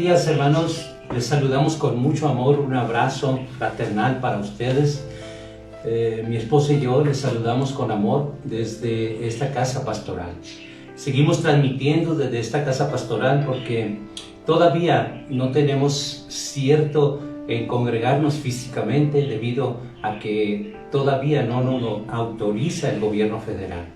días, hermanos. Les saludamos con mucho amor, un abrazo fraternal para ustedes. Mi esposa y yo les saludamos con amor desde esta casa pastoral. Seguimos transmitiendo desde esta casa pastoral porque todavía no tenemos cierto en congregarnos físicamente debido a que todavía no nos lo autoriza el gobierno federal.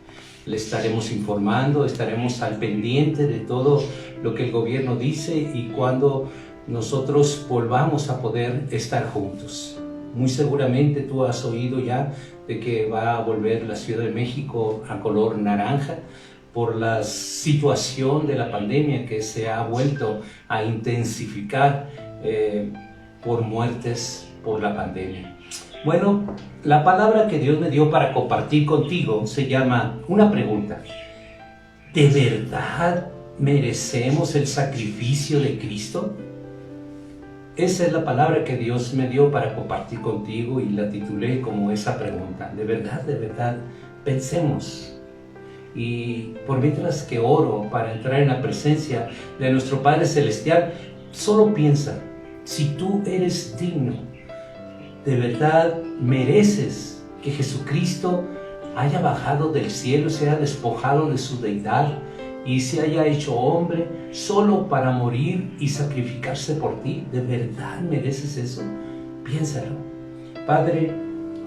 Le estaremos informando, estaremos al pendiente de todo lo que el gobierno dice y cuando nosotros volvamos a poder estar juntos. Muy seguramente tú has oído ya de que va a volver la Ciudad de México a color naranja por la situación de la pandemia que se ha vuelto a intensificar por muertes por la pandemia. Bueno, la palabra que Dios me dio para compartir contigo se llama una pregunta. ¿De verdad merecemos el sacrificio de Cristo? Esa es la palabra que Dios me dio para compartir contigo y la titulé como esa pregunta. De verdad, pensemos. Y por mientras que oro para entrar en la presencia de nuestro Padre Celestial, solo piensa, si tú eres digno, de verdad mereces que Jesucristo haya bajado del cielo, se haya despojado de su deidad y se haya hecho hombre solo para morir y sacrificarse por ti. ¿De verdad mereces eso? Piénsalo. Padre,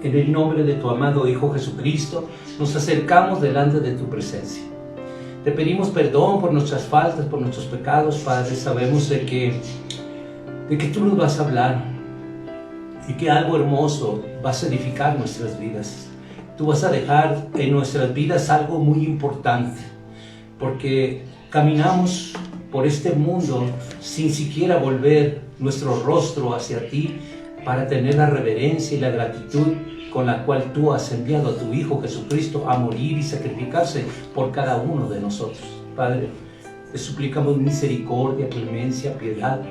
en el nombre de tu amado Hijo Jesucristo, nos acercamos delante de tu presencia. Te pedimos perdón por nuestras faltas, por nuestros pecados, Padre. Sabemos de que tú nos vas a hablar y que algo hermoso vas a edificar nuestras vidas. Tú vas a dejar en nuestras vidas algo muy importante, porque caminamos por este mundo sin siquiera volver nuestro rostro hacia ti para tener la reverencia y la gratitud con la cual tú has enviado a tu Hijo Jesucristo a morir y sacrificarse por cada uno de nosotros. Padre, te suplicamos misericordia, clemencia, piedad,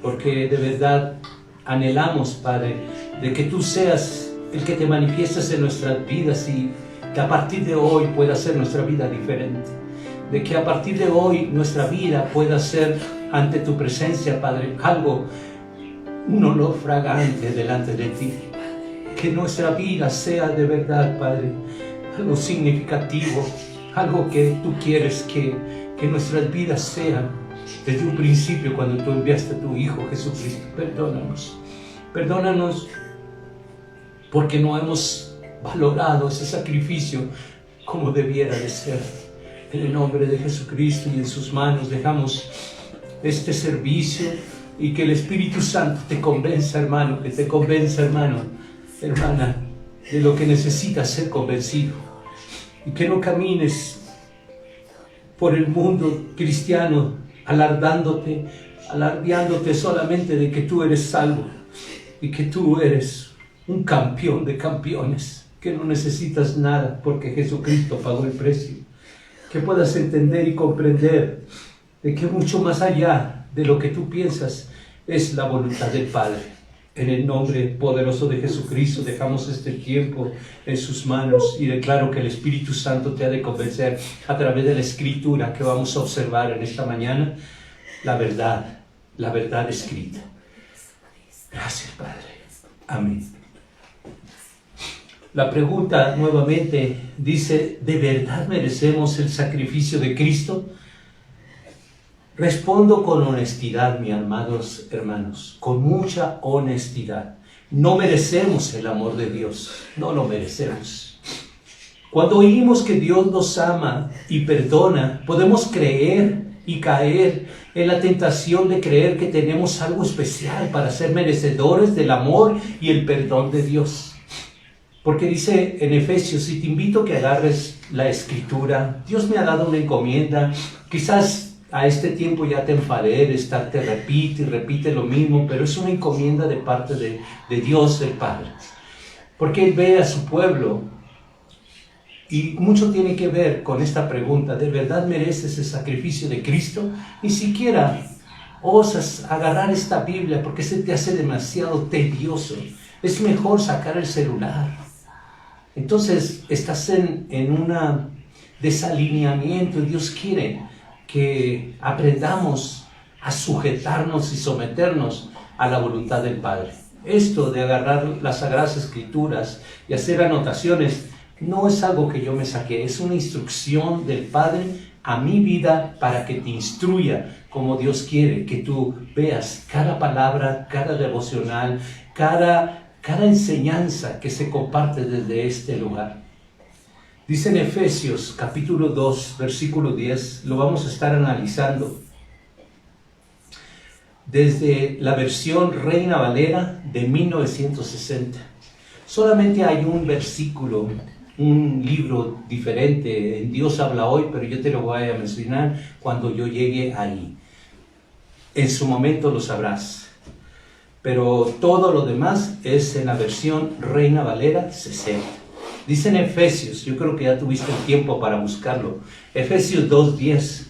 porque de verdad anhelamos, Padre, de que tú seas el que te manifiestes en nuestras vidas y que a partir de hoy pueda ser nuestra vida diferente. De que a partir de hoy nuestra vida pueda ser ante tu presencia, Padre, un olor fragante delante de ti. Que nuestra vida sea de verdad, Padre, algo significativo, algo que tú quieres que nuestras vidas sean desde un principio cuando tú enviaste a tu Hijo Jesucristo. Perdónanos porque no hemos valorado ese sacrificio como debiera de ser. En el nombre de Jesucristo y en sus manos dejamos este servicio y que el Espíritu Santo te convenza, hermano, que te convenza, hermano, hermana, de lo que necesitas ser convencido y que no camines por el mundo cristiano alardeándote solamente de que tú eres salvo y que tú eres un campeón de campeones, que no necesitas nada porque Jesucristo pagó el precio. Que puedas entender y comprender de que mucho más allá de lo que tú piensas es la voluntad del Padre. En el nombre poderoso de Jesucristo dejamos este tiempo en sus manos y declaro que el Espíritu Santo te ha de convencer a través de la Escritura que vamos a observar en esta mañana, la verdad escrita. Gracias, Padre. Amén. La pregunta nuevamente dice, ¿de verdad merecemos el sacrificio de Cristo? Respondo con honestidad, mis amados hermanos, con mucha honestidad. No merecemos el amor de Dios, no lo merecemos. Cuando oímos que Dios nos ama y perdona, podemos creer y caer en la tentación de creer que tenemos algo especial para ser merecedores del amor y el perdón de Dios. Porque dice en Efesios, si te invito a que agarres la Escritura, Dios me ha dado una encomienda, quizás a este tiempo ya te enfadé de estarte repite y repite lo mismo, pero es una encomienda de parte de Dios, el Padre. Porque Él ve a su pueblo y mucho tiene que ver con esta pregunta, ¿de verdad mereces el sacrificio de Cristo? Ni siquiera osas agarrar esta Biblia porque se te hace demasiado tedioso. Es mejor sacar el celular. Entonces estás en un desalineamiento y Dios quiere que aprendamos a sujetarnos y someternos a la voluntad del Padre. Esto de agarrar las Sagradas Escrituras y hacer anotaciones no es algo que yo me saqué, es una instrucción del Padre a mi vida para que te instruya como Dios quiere, que tú veas cada palabra, cada devocional, cada enseñanza que se comparte desde este lugar. Dice en Efesios capítulo 2, versículo 10, lo vamos a estar analizando desde la versión Reina Valera de 1960. Solamente hay un versículo, un libro diferente en Dios habla hoy, pero yo te lo voy a mencionar cuando yo llegue ahí. En su momento lo sabrás. Pero todo lo demás es en la versión Reina Valera 60. Dice en Efesios, yo creo que ya tuviste el tiempo para buscarlo, Efesios 2:10,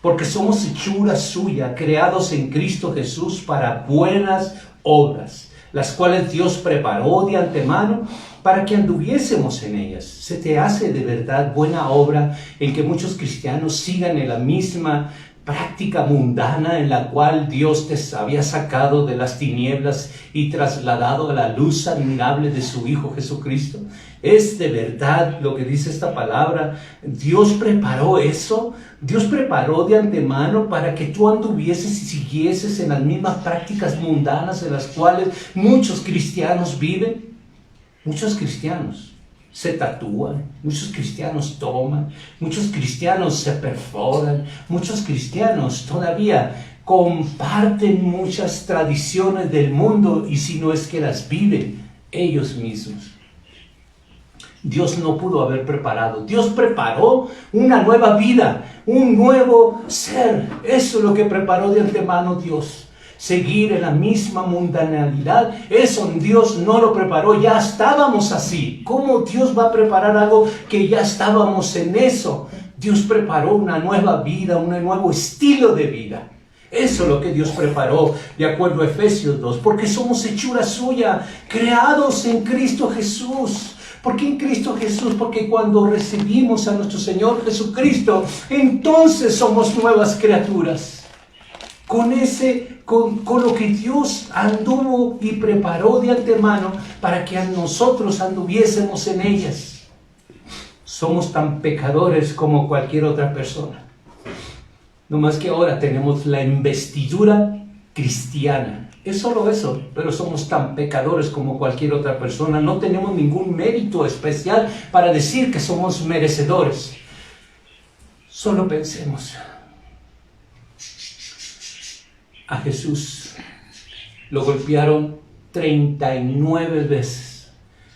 porque somos hechura suya, creados en Cristo Jesús para buenas obras, las cuales Dios preparó de antemano para que anduviésemos en ellas. ¿Se te hace de verdad buena obra el que muchos cristianos sigan en la misma práctica mundana en la cual Dios te había sacado de las tinieblas y trasladado a la luz admirable de su Hijo Jesucristo? ¿Es de verdad lo que dice esta palabra? Dios preparó eso. Dios preparó de antemano para que tú anduvieses y siguieses en las mismas prácticas mundanas en las cuales muchos cristianos viven. Muchos cristianos se tatúan, muchos cristianos toman, muchos cristianos se perforan, muchos cristianos todavía comparten muchas tradiciones del mundo y si no es que las viven ellos mismos. Dios no pudo haber preparado. Dios preparó una nueva vida, un nuevo ser. Eso es lo que preparó de antemano Dios. Seguir en la misma mundanalidad, eso Dios no lo preparó, ya estábamos así. ¿Cómo Dios va a preparar algo que ya estábamos en eso? Dios preparó una nueva vida, un nuevo estilo de vida. Eso es lo que Dios preparó, de acuerdo a Efesios 2, porque somos hechura suya, creados en Cristo Jesús. ¿Por qué en Cristo Jesús? Porque cuando recibimos a nuestro Señor Jesucristo, entonces somos nuevas criaturas. Con lo que Dios anduvo y preparó de antemano para que a nosotros anduviésemos en ellas. Somos tan pecadores como cualquier otra persona. No más que ahora tenemos la investidura cristiana. Es solo eso, pero somos tan pecadores como cualquier otra persona. No tenemos ningún mérito especial para decir que somos merecedores. Solo pensemos. A Jesús lo golpearon 39 veces.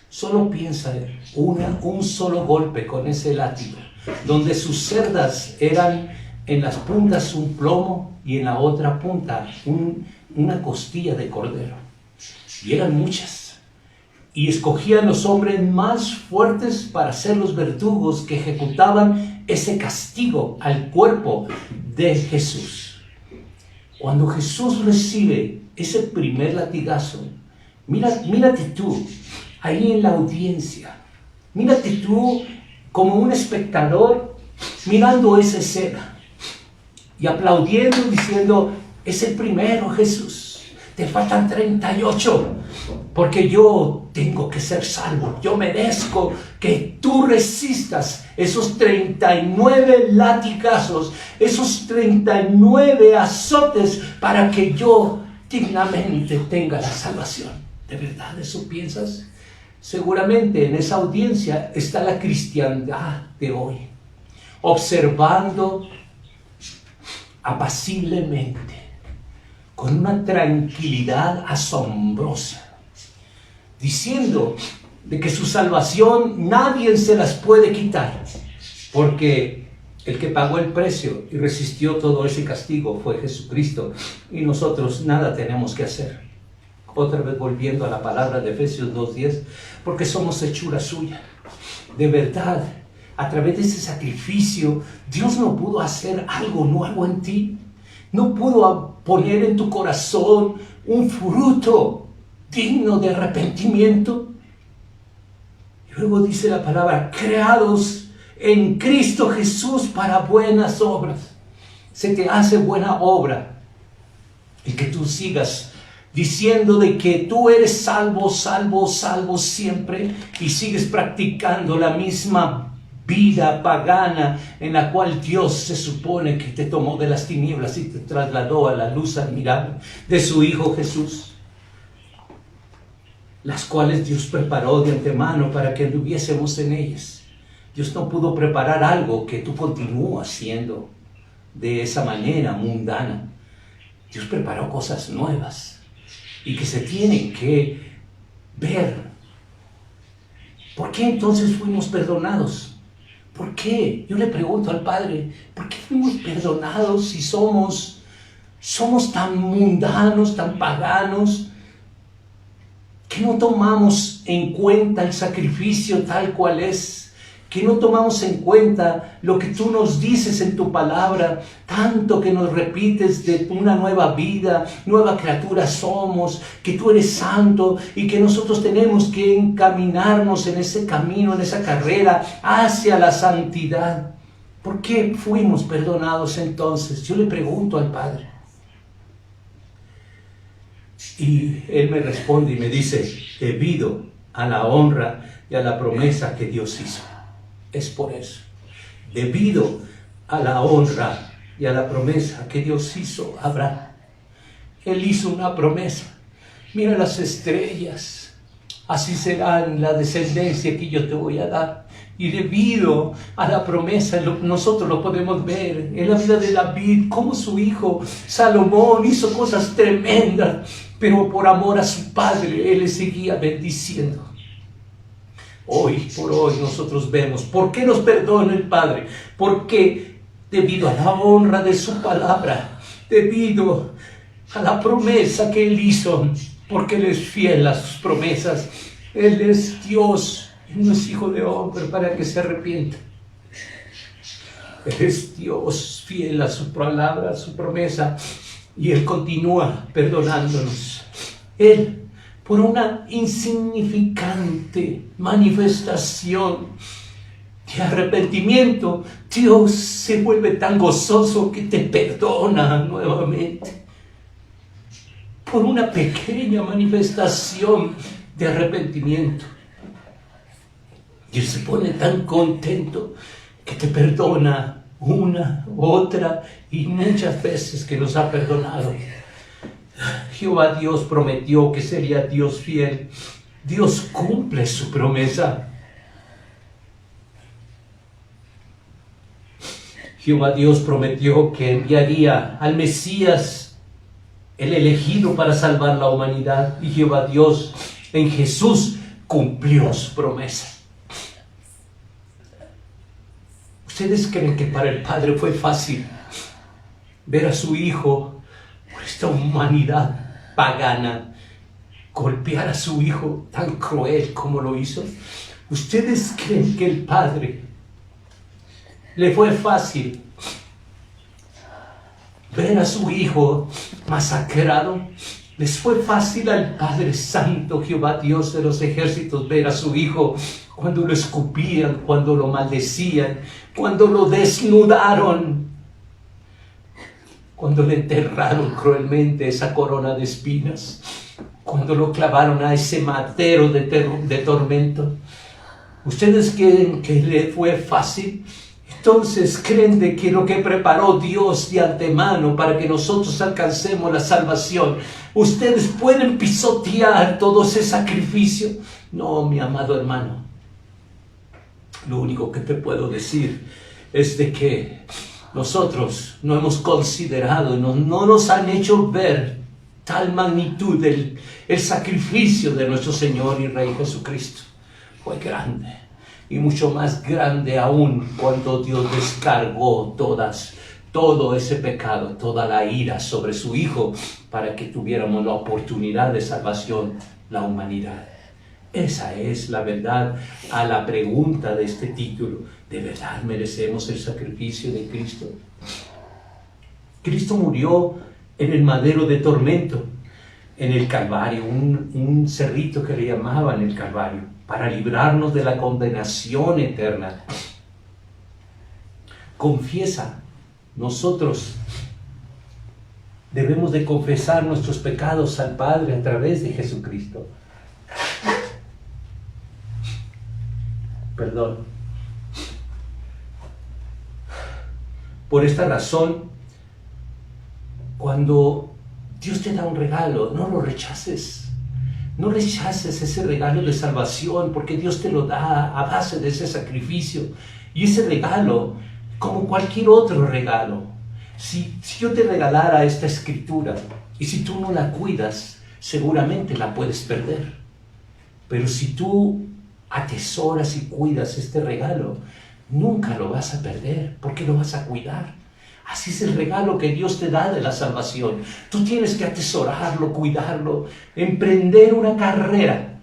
Solo piensa un solo golpe con ese látigo, donde sus cerdas eran en las puntas un plomo y en la otra punta una costilla de cordero. Y eran muchas. Y escogían los hombres más fuertes para ser los verdugos que ejecutaban ese castigo al cuerpo de Jesús. Cuando Jesús recibe ese primer latigazo, mírate tú ahí en la audiencia, mírate tú como un espectador mirando esa escena y aplaudiendo, diciendo, es el primero Jesús, te faltan 38, porque yo tengo que ser salvo, yo merezco que tú resistas esos 39 latigazos, esos 39 azotes para que yo dignamente tenga la salvación. ¿De verdad eso piensas? Seguramente en esa audiencia está la cristiandad de hoy, observando apaciblemente, con una tranquilidad asombrosa, diciendo de que su salvación nadie se las puede quitar, porque el que pagó el precio y resistió todo ese castigo fue Jesucristo, y nosotros nada tenemos que hacer. Otra vez volviendo a la palabra de Efesios 2:10, porque somos hechura suya. De verdad, a través de ese sacrificio, Dios no pudo hacer algo nuevo en ti. No pudo poner en tu corazón un fruto digno de arrepentimiento. Y luego dice la palabra, creados en Cristo Jesús para buenas obras. Se te hace buena obra y que tú sigas diciendo de que tú eres salvo, salvo, salvo siempre, y sigues practicando la misma vida pagana en la cual Dios se supone que te tomó de las tinieblas y te trasladó a la luz admirable de su Hijo Jesús, las cuales Dios preparó de antemano para que anduviésemos en ellas. Dios no pudo preparar algo que tú continúas haciendo de esa manera mundana. Dios preparó cosas nuevas y que se tienen que ver. ¿Por qué entonces fuimos perdonados? ¿Por qué? Yo le pregunto al Padre, ¿por qué fuimos perdonados si somos tan mundanos, tan paganos, que no tomamos en cuenta el sacrificio tal cual es? Que no tomamos en cuenta lo que tú nos dices en tu palabra, tanto que nos repites de una nueva vida, nueva criatura somos, que tú eres santo y que nosotros tenemos que encaminarnos en ese camino, en esa carrera hacia la santidad. ¿Por qué fuimos perdonados entonces? Yo le pregunto al Padre. Y Él me responde y me dice, debido a la honra y a la promesa que Dios hizo. Es por eso, debido a la honra y a la promesa que Dios hizo a Abraham. Él hizo una promesa. Mira las estrellas, así serán la descendencia que yo te voy a dar. Y debido a la promesa, nosotros lo podemos ver en la vida de David, cómo su hijo Salomón hizo cosas tremendas, pero por amor a su padre, él le seguía bendiciendo. Hoy por hoy nosotros vemos por qué nos perdona el Padre, porque debido a la honra de su palabra, debido a la promesa que Él hizo, porque Él es fiel a sus promesas. Él es Dios, no es hijo de hombre para que se arrepienta. Él es Dios fiel a su palabra, a su promesa, y Él continúa perdonándonos. Él, por una insignificante manifestación de arrepentimiento, Dios se vuelve tan gozoso que te perdona nuevamente. Por una pequeña manifestación de arrepentimiento, Dios se pone tan contento que te perdona una, otra y muchas veces que nos ha perdonado. Jehová Dios prometió que sería Dios fiel. Dios cumple su promesa. Jehová Dios prometió que enviaría al Mesías, el elegido para salvar la humanidad. Y Jehová Dios en Jesús cumplió su promesa. ¿Ustedes creen que para el Padre fue fácil ver a su Hijo, por esta humanidad pagana, golpear a su Hijo tan cruel como lo hizo? ¿Ustedes creen que el Padre le fue fácil ver a su Hijo masacrado? ¿Les fue fácil al Padre Santo, Jehová Dios de los ejércitos, ver a su Hijo cuando lo escupían, cuando lo maldecían, cuando lo desnudaron, cuando le enterraron cruelmente esa corona de espinas, cuando lo clavaron a ese madero de tormento? ¿Ustedes creen que le fue fácil? Entonces creen de que lo que preparó Dios de antemano para que nosotros alcancemos la salvación, ustedes pueden pisotear todo ese sacrificio. No, mi amado hermano, lo único que te puedo decir es de que nosotros no hemos considerado, no nos han hecho ver tal magnitud del el sacrificio de nuestro Señor y Rey Jesucristo. Fue grande, y mucho más grande aún cuando Dios descargó todo ese pecado, toda la ira sobre su Hijo, para que tuviéramos la oportunidad de salvación, la humanidad. Esa es la verdad a la pregunta de este título. ¿De verdad merecemos el sacrificio de Cristo? Cristo murió en el madero de tormento, en el Calvario, un cerrito que le llamaban el Calvario, para librarnos de la condenación eterna. Confiesa, nosotros Debemos de confesar nuestros pecados al Padre a través de Jesucristo. Perdón. Por esta razón, cuando Dios te da un regalo, no lo rechaces. No rechaces ese regalo de salvación, porque Dios te lo da a base de ese sacrificio. Y ese regalo, como cualquier otro regalo, si yo te regalara esta escritura, y si tú no la cuidas, seguramente la puedes perder. Pero si tú atesoras y cuidas este regalo, nunca lo vas a perder, porque lo vas a cuidar. Así es el regalo que Dios te da de la salvación. Tú tienes que atesorarlo, cuidarlo, emprender una carrera.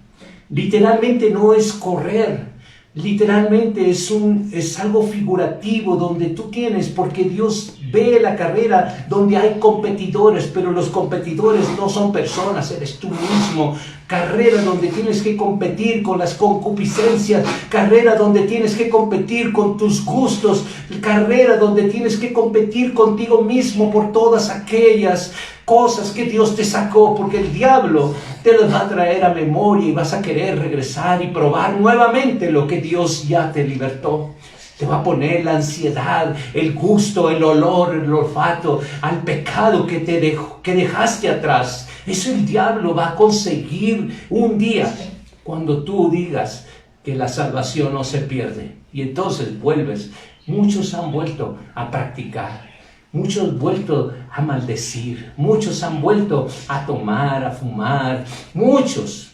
Literalmente no es correr, literalmente es algo figurativo donde tú tienes, porque Dios ve la carrera donde hay competidores, pero los competidores no son personas, eres tú mismo. Carrera donde tienes que competir con las concupiscencias, carrera donde tienes que competir con tus gustos, carrera donde tienes que competir contigo mismo por todas aquellas cosas que Dios te sacó, porque el diablo te las va a traer a memoria y vas a querer regresar y probar nuevamente lo que Dios ya te libertó. Te va a poner la ansiedad, el gusto, el olor, el olfato al pecado que dejaste atrás. Eso el diablo va a conseguir un día cuando tú digas que la salvación no se pierde. Y entonces vuelves. Muchos han vuelto a practicar. Muchos han vuelto a maldecir. Muchos han vuelto a tomar, a fumar. Muchos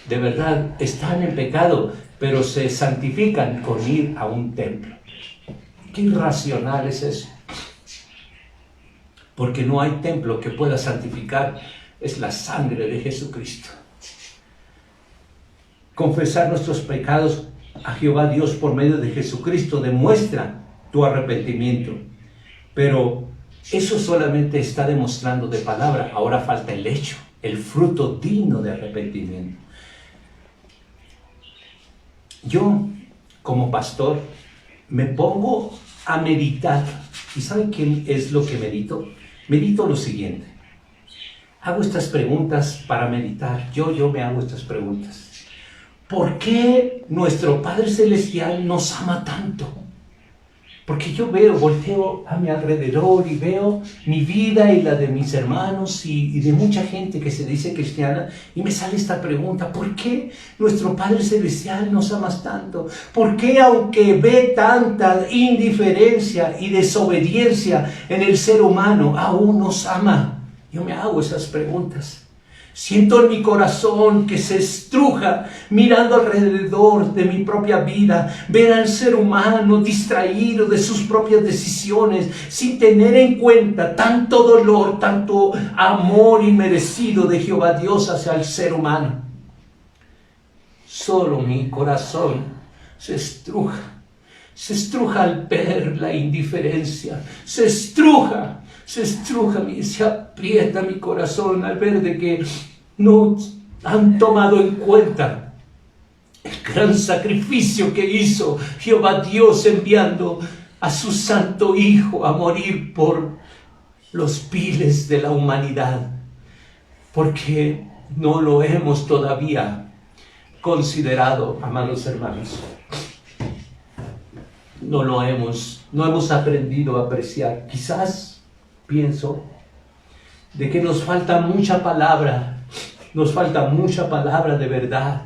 de verdad están en pecado, pero se santifican con ir a un templo. Qué irracional es eso. Porque no hay templo que pueda santificar, es la sangre de Jesucristo. Confesar nuestros pecados a Jehová Dios por medio de Jesucristo demuestra tu arrepentimiento. Pero eso solamente está demostrando de palabra. Ahora falta el hecho, el fruto digno de arrepentimiento. Yo, como pastor, me pongo a meditar. ¿Y saben qué es lo que medito? Medito lo siguiente. Hago estas preguntas para meditar. Yo me hago estas preguntas. ¿Por qué nuestro Padre Celestial nos ama tanto? Porque yo volteo a mi alrededor y veo mi vida y la de mis hermanos y de mucha gente que se dice cristiana, y me sale esta pregunta: ¿por qué nuestro Padre Celestial nos ama tanto? ¿Por qué, aunque ve tanta indiferencia y desobediencia en el ser humano, aún nos ama? Yo me hago esas preguntas. Siento en mi corazón que se estruja mirando alrededor de mi propia vida, ver al ser humano distraído de sus propias decisiones, sin tener en cuenta tanto dolor, tanto amor inmerecido de Jehová Dios hacia el ser humano. Solo mi corazón se estruja al ver la indiferencia, se estruja, se aprieta mi corazón al ver de que no han tomado en cuenta el gran sacrificio que hizo Jehová Dios enviando a su santo Hijo a morir por los viles de la humanidad, porque no lo hemos todavía considerado, amados hermanos. No hemos aprendido a apreciar. Quizás pienso de que nos falta mucha palabra de verdad,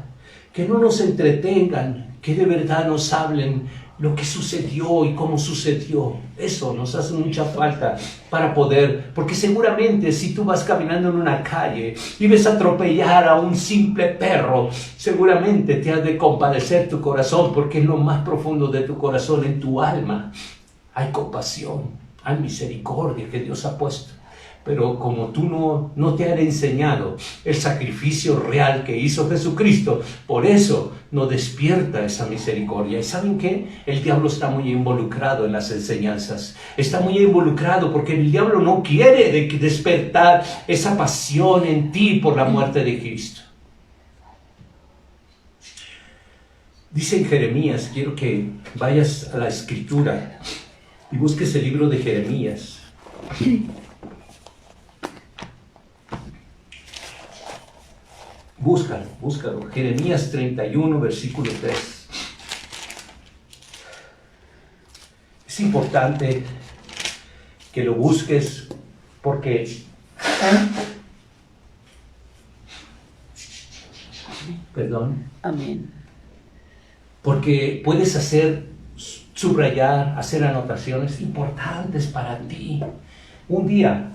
que no nos entretengan, que de verdad nos hablen lo que sucedió y cómo sucedió. Eso nos hace mucha falta para poder, porque seguramente si tú vas caminando en una calle y ves atropellar a un simple perro, seguramente te has de compadecer tu corazón, porque en lo más profundo de tu corazón, en tu alma, hay compasión, hay misericordia que Dios ha puesto. Pero como tú no te han enseñado el sacrificio real que hizo Jesucristo, por eso no despierta esa misericordia. ¿Y saben qué? El diablo está muy involucrado en las enseñanzas. Está muy involucrado porque el diablo no quiere despertar esa pasión en ti por la muerte de Cristo. Dice en Jeremías, quiero que vayas a la Escritura y busques el libro de Jeremías. Búscalo, búscalo. Jeremías 31, versículo 3. Es importante que lo busques porque Amén. Porque puedes subrayar, hacer anotaciones importantes para ti. Un día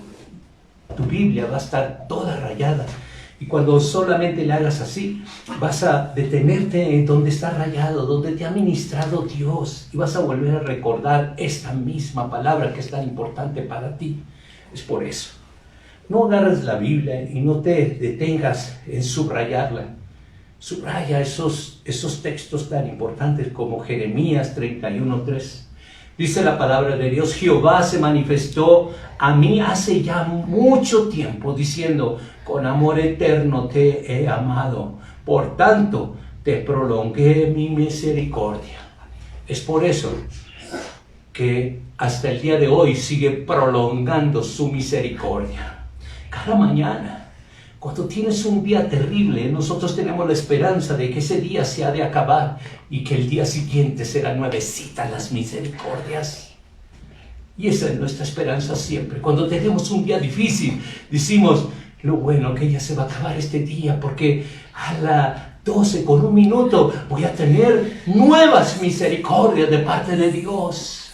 tu Biblia va a estar toda rayada y cuando solamente le hagas así, vas a detenerte en donde está rayado, donde te ha ministrado Dios, y vas a volver a recordar esta misma palabra que es tan importante para ti. Es por eso. No agarres la Biblia y no te detengas en subrayarla. Subraya esos textos tan importantes como Jeremías 31:3. Dice la palabra de Dios: Jehová se manifestó a mí hace ya mucho tiempo, diciendo, con amor eterno te he amado, por tanto te prolongué mi misericordia. Es por eso que hasta el día de hoy sigue prolongando su misericordia. Cada mañana, cuando tienes un día terrible, nosotros tenemos la esperanza de que ese día se ha de acabar y que el día siguiente serán nuevecitas las misericordias. Y esa es nuestra esperanza siempre. Cuando tenemos un día difícil, decimos, lo bueno que ya se va a acabar este día, porque a las 12:01 voy a tener nuevas misericordias de parte de Dios.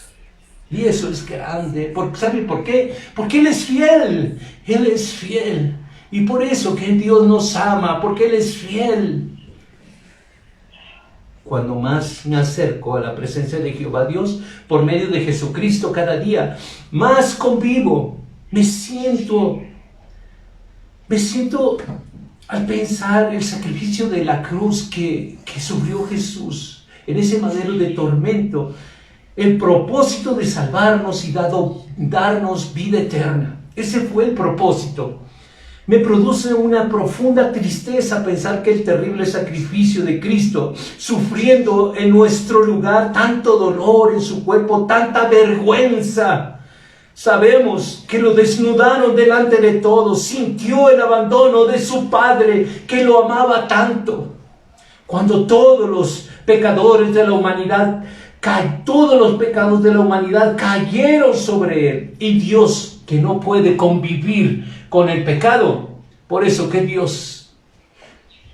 Y eso es grande. ¿Sabe por qué? Porque Él es fiel. Él es fiel. Y por eso que Dios nos ama, porque Él es fiel. Cuando más me acerco a la presencia de Jehová Dios, por medio de Jesucristo cada día, más convivo, me siento al pensar el sacrificio de la cruz que sufrió Jesús en ese madero de tormento, el propósito de salvarnos y darnos vida eterna. Ese fue el propósito. Me produce una profunda tristeza pensar que el terrible sacrificio de Cristo, sufriendo en nuestro lugar tanto dolor en su cuerpo, tanta vergüenza. Sabemos que lo desnudaron delante de todos, sintió el abandono de su Padre que lo amaba tanto. Cuando todos los pecadores de la humanidad, todos los pecados de la humanidad cayeron sobre Él, y Dios, que no puede convivir con el pecado, por eso que Dios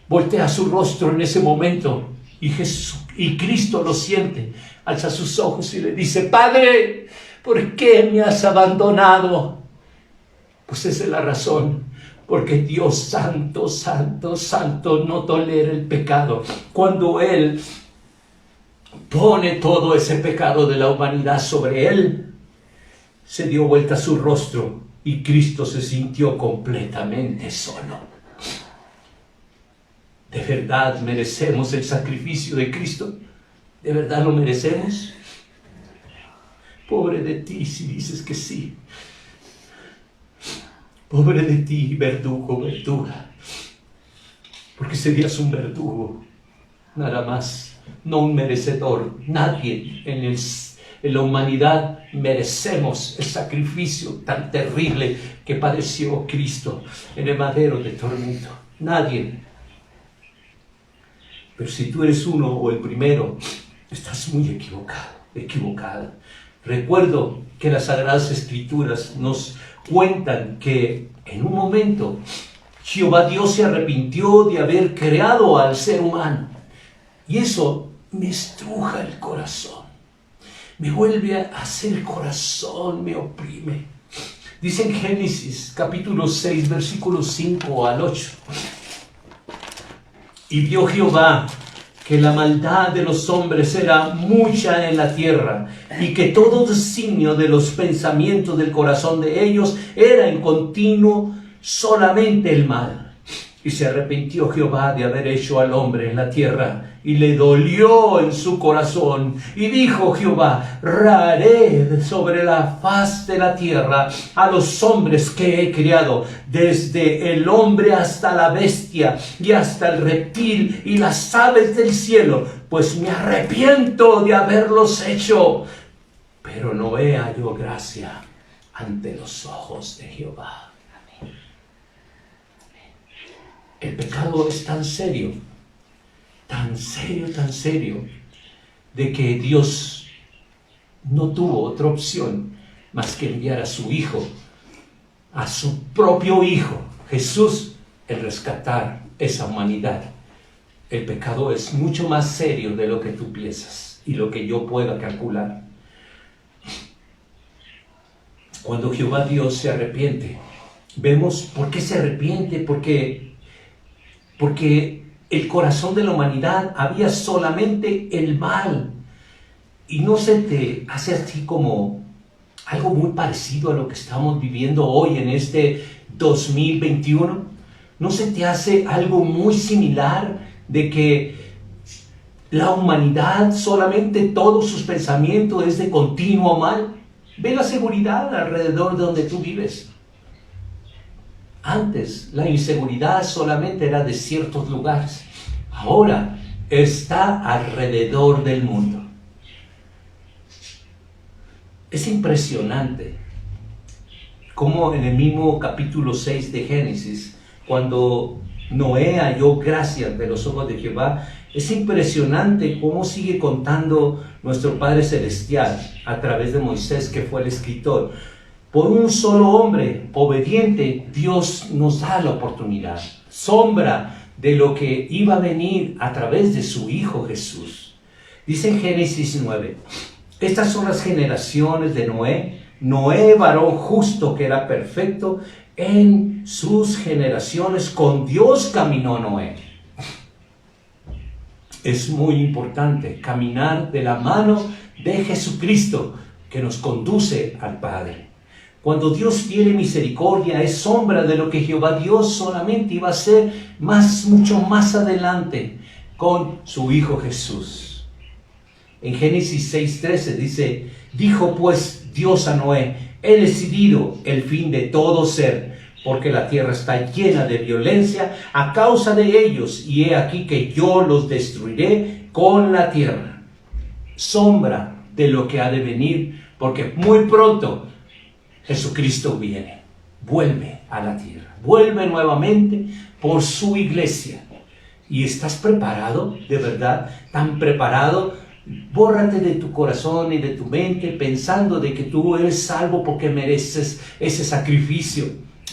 voltea su rostro en ese momento y Cristo lo siente, alza sus ojos y le dice: Padre, ¿por qué me has abandonado? Pues esa es la razón, porque Dios santo, santo, santo no tolera el pecado. Cuando Él pone todo ese pecado de la humanidad sobre Él, se dio vuelta su rostro y Cristo se sintió completamente solo. ¿De verdad merecemos el sacrificio de Cristo? ¿De verdad lo merecemos? Pobre de ti si dices que sí. Pobre de ti, verdugo, verduga. Porque serías un verdugo, nada más, no un merecedor. Nadie en la humanidad merecemos el sacrificio tan terrible que padeció Cristo en el madero de tormento. Nadie. Pero si tú eres uno o el primero, estás muy equivocado, equivocada. Recuerdo que las Sagradas Escrituras nos cuentan que en un momento Jehová Dios se arrepintió de haber creado al ser humano. Y eso me estruja el corazón. Me vuelve a hacer el corazón, me oprime. Dice en Génesis capítulo 6, versículos 5 al 8. Y vio Jehová que la maldad de los hombres era mucha en la tierra, y que todo designio de los pensamientos del corazón de ellos era en continuo solamente el mal. Y se arrepintió Jehová de haber hecho al hombre en la tierra, y le dolió en su corazón. Y dijo Jehová: raré sobre la faz de la tierra a los hombres que he criado, desde el hombre hasta la bestia, y hasta el reptil y las aves del cielo, pues me arrepiento de haberlos hecho. Pero no vea yo gracia ante los ojos de Jehová. El pecado es tan serio, de que Dios no tuvo otra opción más que enviar a su Hijo, a su propio Hijo, Jesús, el rescatar esa humanidad. El pecado es mucho más serio de lo que tú piensas y lo que yo pueda calcular. Cuando Jehová Dios se arrepiente, vemos por qué se arrepiente, porque el corazón de la humanidad había solamente el mal. Y no se te hace así como algo muy parecido a lo que estamos viviendo hoy en este 2021. ¿No se te hace algo muy similar de que la humanidad solamente todos sus pensamientos es de continuo mal? Ve la seguridad alrededor de donde tú vives. Antes la inseguridad solamente era de ciertos lugares. Ahora está alrededor del mundo. Es impresionante cómo en el mismo capítulo 6 de Génesis, cuando Noé halló gracia de los ojos de Jehová, es impresionante cómo sigue contando nuestro Padre Celestial a través de Moisés, que fue el escritor. Por un solo hombre obediente, Dios nos da la oportunidad, sombra de lo que iba a venir a través de su Hijo Jesús. Dice en Génesis 9, estas son las generaciones de Noé. Noé, varón justo que era perfecto, en sus generaciones con Dios caminó Noé. Es muy importante caminar de la mano de Jesucristo que nos conduce al Padre. Cuando Dios tiene misericordia, es sombra de lo que Jehová Dios solamente iba a hacer mucho más adelante con su Hijo Jesús. En Génesis 6:13 dice, dijo pues Dios a Noé, he decidido el fin de todo ser, porque la tierra está llena de violencia a causa de ellos, y he aquí que yo los destruiré con la tierra. Sombra de lo que ha de venir, porque muy pronto Jesucristo viene, vuelve a la tierra, vuelve nuevamente por su iglesia. ¿Y estás preparado? ¿De verdad? ¿Tan preparado? Bórrate de tu corazón y de tu mente pensando de que tú eres salvo porque mereces ese sacrificio.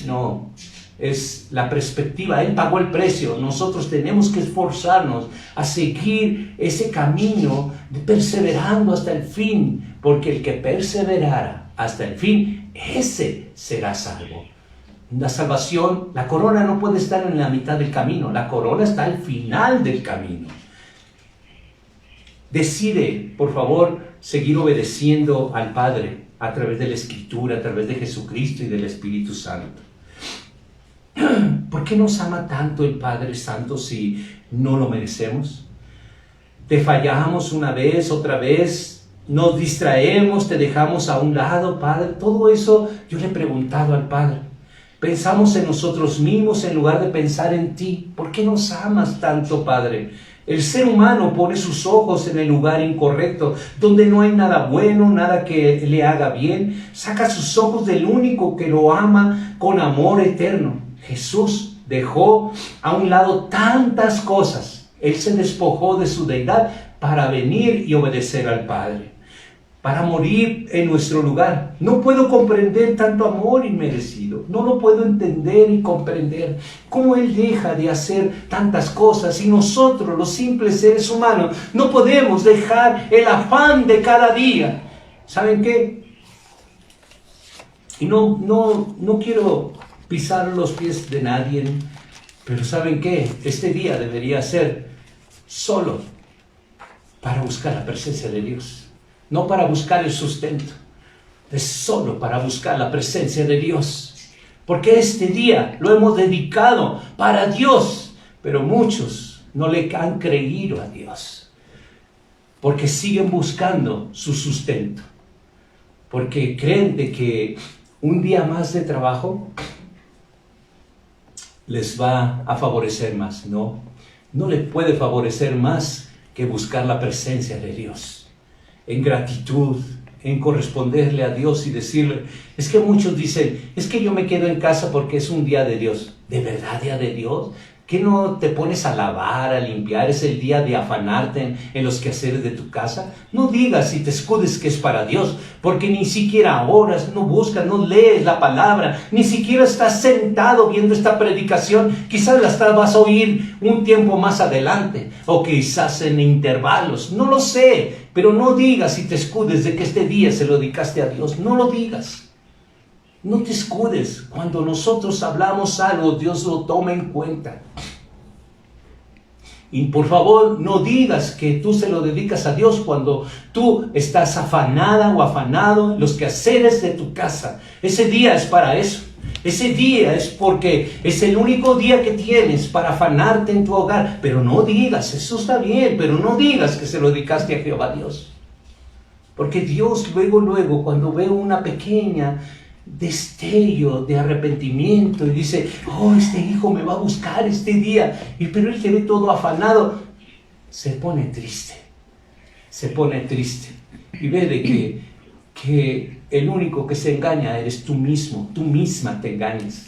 No, es la perspectiva. Él pagó el precio. Nosotros tenemos que esforzarnos a seguir ese camino, perseverando hasta el fin, porque el que perseverara hasta el fin, ese será salvo. La salvación, la corona no puede estar en la mitad del camino, la corona está al final del camino. Decide, por favor, seguir obedeciendo al Padre a través de la Escritura, a través de Jesucristo y del Espíritu Santo. ¿Por qué nos ama tanto el Padre Santo si no lo merecemos? Te fallamos una vez, otra vez, nos distraemos, te dejamos a un lado, Padre. Todo eso yo le he preguntado al Padre. Pensamos en nosotros mismos en lugar de pensar en ti. ¿Por qué nos amas tanto, Padre? El ser humano pone sus ojos en el lugar incorrecto, donde no hay nada bueno, nada que le haga bien. Saca sus ojos del único que lo ama con amor eterno. Jesús dejó a un lado tantas cosas. Él se despojó de su deidad para venir y obedecer al Padre, para morir en nuestro lugar. No puedo comprender tanto amor inmerecido. No lo puedo entender y comprender. ¿Cómo Él deja de hacer tantas cosas y nosotros, los simples seres humanos, no podemos dejar el afán de cada día? ¿Saben qué? Y no quiero pisar los pies de nadie, pero ¿saben qué? Este día debería ser solo para buscar la presencia de Dios. No para buscar el sustento, es solo para buscar la presencia de Dios. Porque este día lo hemos dedicado para Dios, pero muchos no le han creído a Dios. Porque siguen buscando su sustento. Porque creen de que un día más de trabajo les va a favorecer más. No le puede favorecer más que buscar la presencia de Dios. En gratitud, en corresponderle a Dios y decirle, es que muchos dicen, es que yo me quedo en casa porque es un día de Dios. ¿De verdad día de Dios? ¿Qué no te pones a lavar, a limpiar? ¿Es el día de afanarte en los quehaceres de tu casa? No digas y te escudes que es para Dios, porque ni siquiera oras, no buscas, no lees la palabra, ni siquiera estás sentado viendo esta predicación. Quizás vas a oír un tiempo más adelante, o quizás en intervalos, no lo sé, pero no digas y te escudes de que este día se lo dedicaste a Dios. No lo digas. No te escudes. Cuando nosotros hablamos algo, Dios lo toma en cuenta. Y por favor, no digas que tú se lo dedicas a Dios cuando tú estás afanada o afanado en los quehaceres de tu casa. Ese día es para eso. Ese día es porque es el único día que tienes para afanarte en tu hogar. Pero no digas, eso está bien, pero no digas que se lo dedicaste a Jehová Dios. Porque Dios luego, cuando ve una pequeña destello de arrepentimiento y dice, oh, este hijo me va a buscar este día, pero él te ve todo afanado, se pone triste y ve de que el único que se engaña eres tú mismo, tú misma te engañas.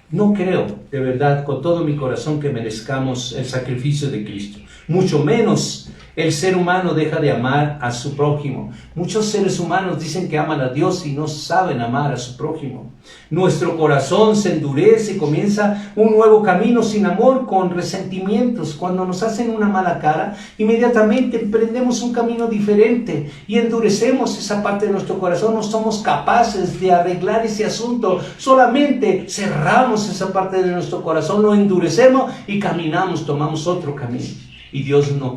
No creo, de verdad, con todo mi corazón, que merezcamos el sacrificio de Cristo, mucho menos. El ser humano deja de amar a su prójimo. Muchos seres humanos dicen que aman a Dios y no saben amar a su prójimo. Nuestro corazón se endurece y comienza un nuevo camino sin amor, con resentimientos. Cuando nos hacen una mala cara, inmediatamente emprendemos un camino diferente y endurecemos esa parte de nuestro corazón. No somos capaces de arreglar ese asunto. Solamente cerramos esa parte de nuestro corazón, lo endurecemos y caminamos, tomamos otro camino. Y Dios no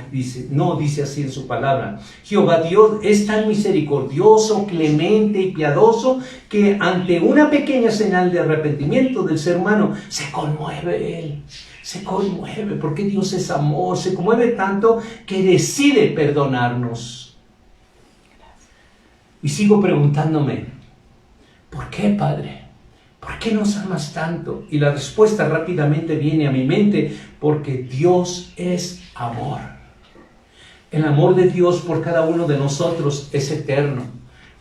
dice así en su palabra. Jehová Dios es tan misericordioso, clemente y piadoso que ante una pequeña señal de arrepentimiento del ser humano se conmueve Él. Se conmueve porque Dios es amor. Se conmueve tanto que decide perdonarnos. Y sigo preguntándome, ¿por qué, Padre? ¿Por qué nos amas tanto? Y la respuesta rápidamente viene a mi mente, porque Dios es amor. El amor de Dios por cada uno de nosotros es eterno.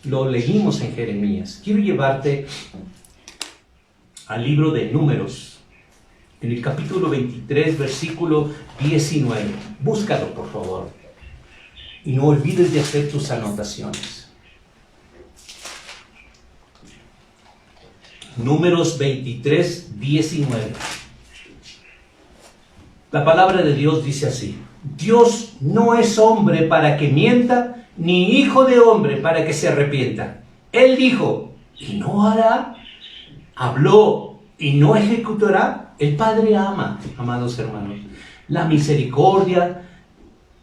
Lo leímos en Jeremías. Quiero llevarte al libro de Números, en el capítulo 23, versículo 19. Búscalo, por favor. Y no olvides de hacer tus anotaciones. Números 23, 19. La palabra de Dios dice así: Dios no es hombre para que mienta, ni hijo de hombre para que se arrepienta. Él dijo, y no hará. Habló, y no ejecutará. El Padre ama, amados hermanos. La misericordia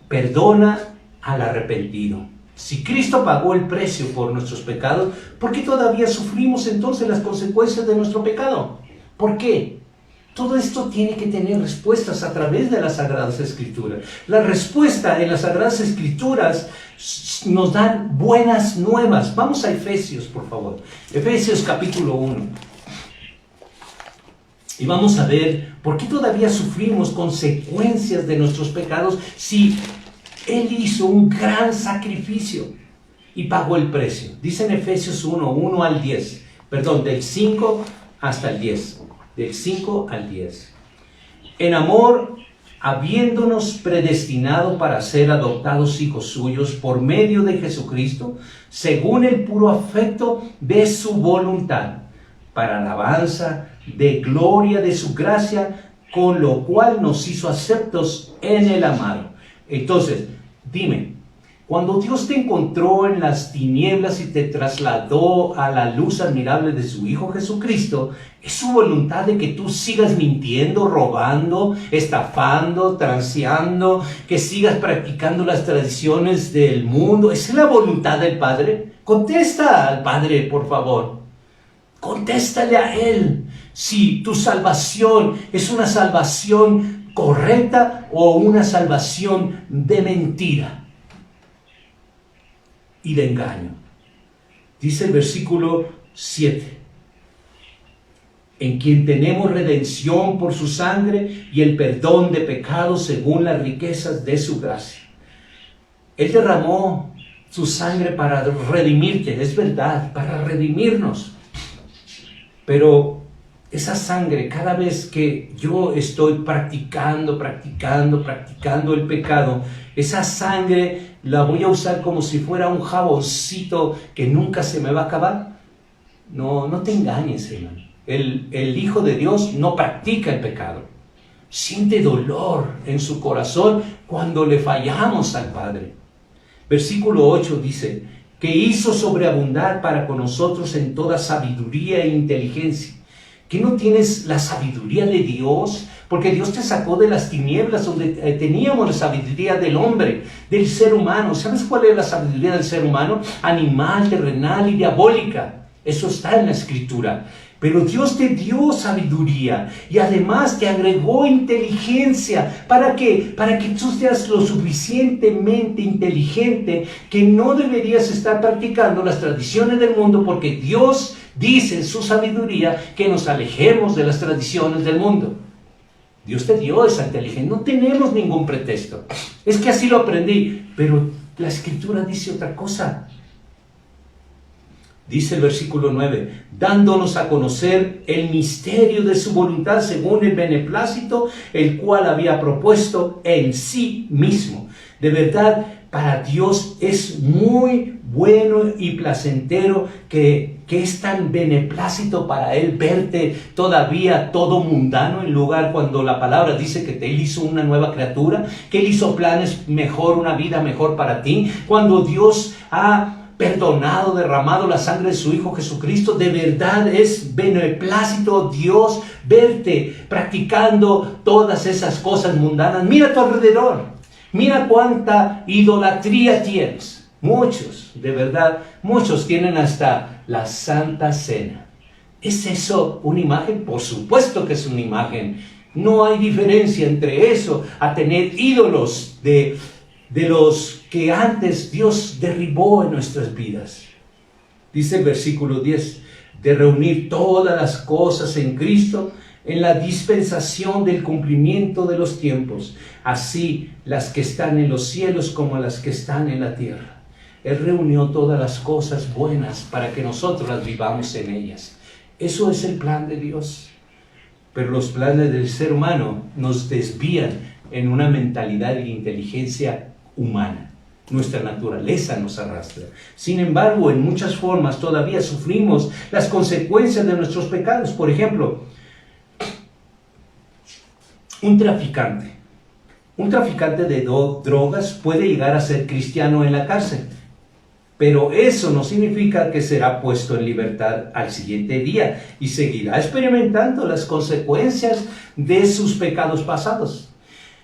perdona al arrepentido. Si Cristo pagó el precio por nuestros pecados, ¿por qué todavía sufrimos entonces las consecuencias de nuestro pecado? ¿Por qué? Todo esto tiene que tener respuestas a través de las Sagradas Escrituras. La respuesta en las Sagradas Escrituras nos dan buenas nuevas. Vamos a Efesios, por favor. Efesios capítulo 1. Y vamos a ver por qué todavía sufrimos consecuencias de nuestros pecados si Él hizo un gran sacrificio y pagó el precio. Dice en Efesios 1 al 10. Perdón, del 5 hasta el 10. Del 5 al 10. En amor, habiéndonos predestinado para ser adoptados hijos suyos por medio de Jesucristo, según el puro afecto de su voluntad, para alabanza de gloria de su gracia, con lo cual nos hizo aceptos en el amado. Entonces, dime, cuando Dios te encontró en las tinieblas y te trasladó a la luz admirable de su Hijo Jesucristo, ¿es su voluntad de que tú sigas mintiendo, robando, estafando, transeando, que sigas practicando las tradiciones del mundo? ¿Es la voluntad del Padre? Contesta al Padre, por favor. Contéstale a Él si tu salvación es una salvación correcta o una salvación de mentira y de engaño. Dice el versículo 7: en quien tenemos redención por su sangre y el perdón de pecados según las riquezas de su gracia. Él derramó su sangre para redimirte, es verdad, para redimirnos. Pero esa sangre, cada vez que yo estoy practicando el pecado, esa sangre la voy a usar como si fuera un jaboncito que nunca se me va a acabar. No te engañes, hermano. El Hijo de Dios no practica el pecado. Siente dolor en su corazón cuando le fallamos al Padre. Versículo 8 dice, que hizo sobreabundar para con nosotros en toda sabiduría e inteligencia. ¿Que no tienes la sabiduría de Dios? Porque Dios te sacó de las tinieblas donde teníamos la sabiduría del hombre, del ser humano. ¿Sabes cuál es la sabiduría del ser humano? Animal, terrenal y diabólica. Eso está en la Escritura. Pero Dios te dio sabiduría y además te agregó inteligencia. ¿Para qué? Para que tú seas lo suficientemente inteligente que no deberías estar practicando las tradiciones del mundo, porque Dios dice en su sabiduría que nos alejemos de las tradiciones del mundo. Dios te dio esa inteligencia. No tenemos ningún pretexto. Es que así lo aprendí. Pero la Escritura dice otra cosa. Dice el versículo 9, dándonos a conocer el misterio de su voluntad según el beneplácito, el cual había propuesto en sí mismo. De verdad, para Dios es muy bueno y placentero que es tan beneplácito para Él verte todavía todo mundano, en lugar cuando la palabra dice que Él hizo una nueva criatura, que Él hizo planes mejor, una vida mejor para ti. Cuando Dios ha perdonado, derramado la sangre de su Hijo Jesucristo, de verdad es beneplácito Dios verte practicando todas esas cosas mundanas. Mira a tu alrededor, mira cuánta idolatría tienes. Muchos, de verdad, muchos tienen hasta la Santa Cena. ¿Es eso una imagen? Por supuesto que es una imagen. No hay diferencia entre eso a tener ídolos de los que antes Dios derribó en nuestras vidas. Dice el versículo 10, de reunir todas las cosas en Cristo en la dispensación del cumplimiento de los tiempos, así las que están en los cielos como las que están en la tierra. Él reunió todas las cosas buenas para que nosotros las vivamos en ellas. Eso es el plan de Dios. Pero los planes del ser humano nos desvían en una mentalidad de inteligencia humana. Nuestra naturaleza nos arrastra. Sin embargo, en muchas formas todavía sufrimos las consecuencias de nuestros pecados. Por ejemplo, un traficante de drogas puede llegar a ser cristiano en la cárcel, pero eso no significa que será puesto en libertad al siguiente día y seguirá experimentando las consecuencias de sus pecados pasados.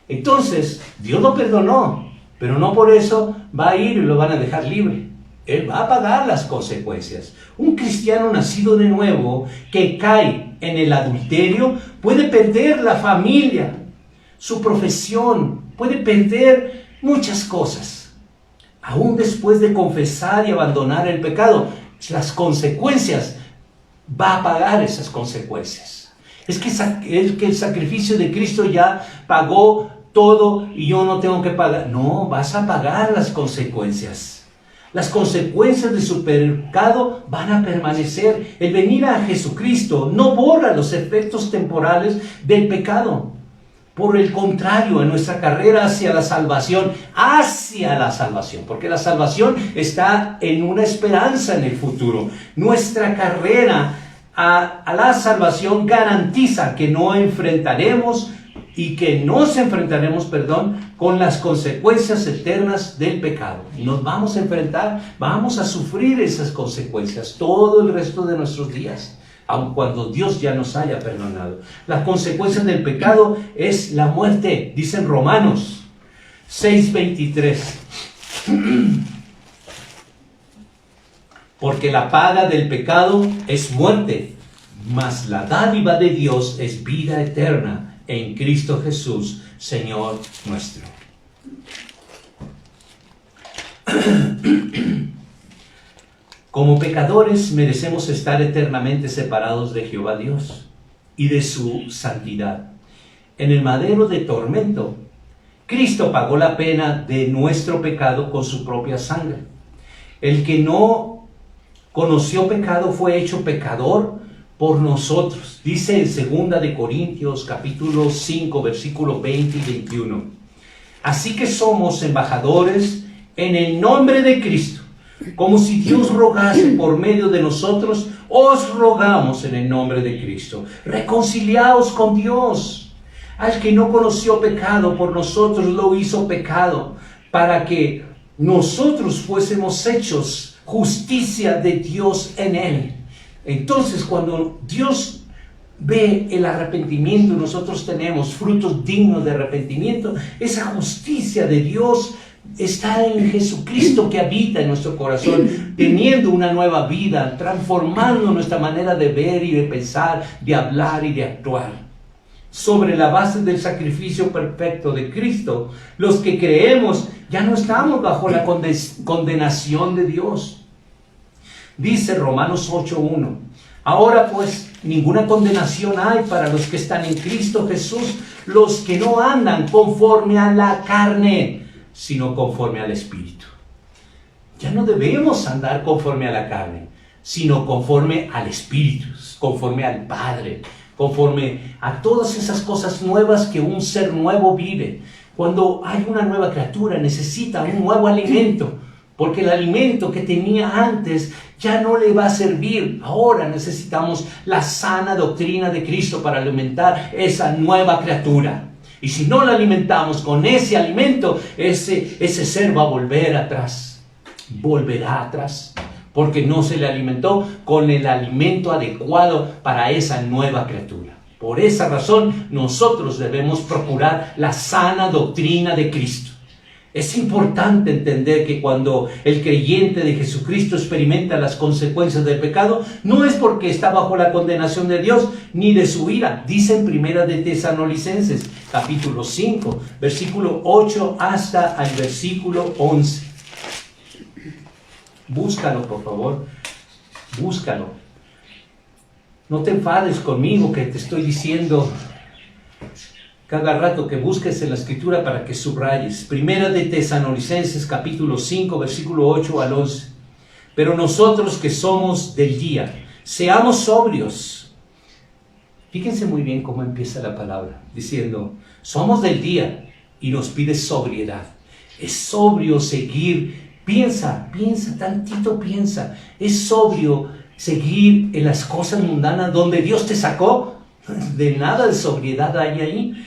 Entonces, Dios lo perdonó, pero no por eso va a ir y lo van a dejar libre. Él va a pagar las consecuencias. Un cristiano nacido de nuevo que cae en el adulterio puede perder la familia, su profesión, puede perder muchas cosas. Aún después de confesar y abandonar el pecado, las consecuencias, va a pagar esas consecuencias. Es que el sacrificio de Cristo ya pagó todo y yo no tengo que pagar. No, vas a pagar las consecuencias. Las consecuencias de su pecado van a permanecer. El venir a Jesucristo no borra los efectos temporales del pecado. Por el contrario, en nuestra carrera hacia la salvación, porque la salvación está en una esperanza en el futuro. Nuestra carrera a la salvación garantiza que no enfrentaremos con las consecuencias eternas del pecado. Nos vamos a enfrentar, vamos a sufrir esas consecuencias todo el resto de nuestros días, aun cuando Dios ya nos haya perdonado. Las consecuencias del pecado es la muerte, dicen Romanos 6:23. Porque la paga del pecado es muerte, mas la dádiva de Dios es vida eterna en Cristo Jesús, Señor nuestro. Como pecadores merecemos estar eternamente separados de Jehová Dios y de su santidad. En el madero de tormento, Cristo pagó la pena de nuestro pecado con su propia sangre. El que no conoció pecado fue hecho pecador por nosotros. Dice en 2 de Corintios capítulo 5 versículos 20 y 21. Así que somos embajadores en el nombre de Cristo, como si Dios rogase por medio de nosotros. Os rogamos en el nombre de Cristo, reconciliaos con Dios. Al que no conoció pecado, por nosotros lo hizo pecado, para que nosotros fuésemos hechos justicia de Dios en él. Entonces, cuando Dios ve el arrepentimiento, nosotros tenemos frutos dignos de arrepentimiento. Esa justicia de Dios está en Jesucristo, que habita en nuestro corazón, teniendo una nueva vida, transformando nuestra manera de ver y de pensar, de hablar y de actuar. Sobre la base del sacrificio perfecto de Cristo, los que creemos ya no estamos bajo la condenación de Dios. Dice Romanos 8:1, ahora pues ninguna condenación hay para los que están en Cristo Jesús, los que no andan conforme a la carne, sino conforme al Espíritu. Ya no debemos andar conforme a la carne, sino conforme al Espíritu, conforme al Padre, conforme a todas esas cosas nuevas que un ser nuevo vive. Cuando hay una nueva criatura, necesita un nuevo alimento, porque el alimento que tenía antes ya no le va a servir. Ahora necesitamos la sana doctrina de Cristo para alimentar esa nueva criatura. Y si no la alimentamos con ese alimento, ese ser va a volver atrás, volverá atrás, porque no se le alimentó con el alimento adecuado para esa nueva criatura. Por esa razón, nosotros debemos procurar la sana doctrina de Cristo. Es importante entender que cuando el creyente de Jesucristo experimenta las consecuencias del pecado, no es porque está bajo la condenación de Dios ni de su ira. Dice en 1 de Tesalonicenses, capítulo 5, versículo 8 hasta el versículo 11. Búscalo, por favor. Búscalo. No te enfades conmigo que te estoy diciendo cada rato que busques en la Escritura para que subrayes. Primera de Tesalonicenses, capítulo 5, versículo 8 al 11. Pero nosotros que somos del día, seamos sobrios. Fíjense muy bien cómo empieza la palabra, diciendo, somos del día, y nos pide sobriedad. Es sobrio seguir, piensa, tantito piensa. Es sobrio seguir en las cosas mundanas donde Dios te sacó. De nada de sobriedad hay ahí.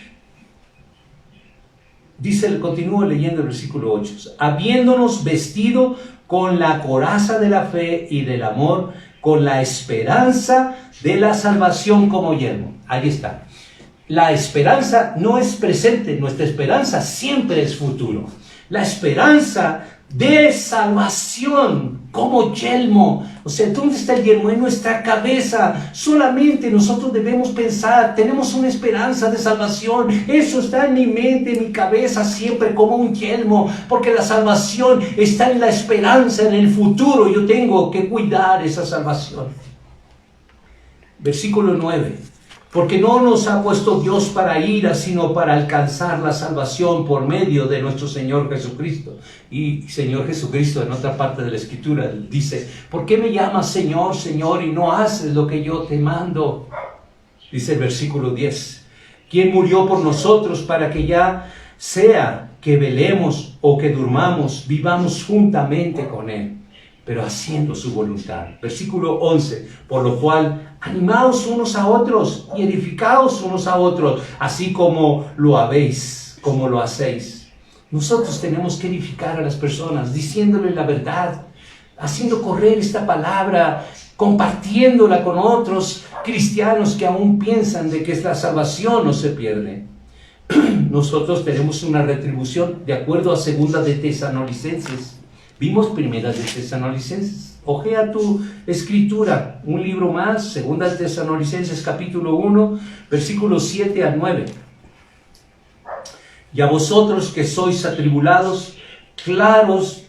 Dice, continúo leyendo el versículo 8. Habiéndonos vestido con la coraza de la fe y del amor, con la esperanza de la salvación como yelmo. Ahí está. La esperanza no es presente, nuestra esperanza siempre es futuro. La esperanza de salvación como yelmo. O sea, ¿dónde está el yelmo? En nuestra cabeza. Solamente nosotros debemos pensar, tenemos una esperanza de salvación. Eso está en mi mente, en mi cabeza, siempre como un yelmo, porque la salvación está en la esperanza, en el futuro. Yo tengo que cuidar esa salvación. Versículo 9. Porque no nos ha puesto Dios para ira, sino para alcanzar la salvación por medio de nuestro Señor Jesucristo. Y Señor Jesucristo, en otra parte de la Escritura, dice, ¿por qué me llamas Señor, Señor, y no haces lo que yo te mando? Dice el versículo 10, ¿quién murió por nosotros para que ya sea que velemos o que durmamos, vivamos juntamente con Él, pero haciendo su voluntad? Versículo 11, por lo cual, animaos unos a otros y edificaos unos a otros, así como lo habéis, como lo hacéis. Nosotros tenemos que edificar a las personas, diciéndole la verdad, haciendo correr esta palabra, compartiéndola con otros cristianos que aún piensan de que la salvación no se pierde. Nosotros tenemos una retribución de acuerdo a 2 de Tesalonicenses. Vimos 1 de Tesalonicenses. Ojea tu escritura, un libro más, 2 de Tesalonicenses capítulo 1, versículos 7 al 9. Y a vosotros que sois atribulados, claros,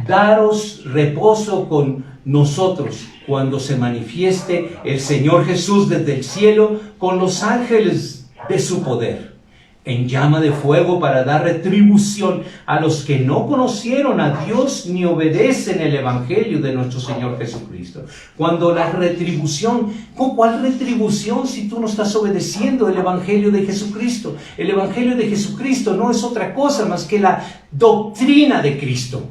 daros reposo con nosotros cuando se manifieste el Señor Jesús desde el cielo con los ángeles de su poder en llama de fuego para dar retribución a los que no conocieron a Dios ni obedecen el Evangelio de nuestro Señor Jesucristo. Cuando la retribución, ¿cuál retribución si tú no estás obedeciendo el Evangelio de Jesucristo? El Evangelio de Jesucristo no es otra cosa más que la doctrina de Cristo.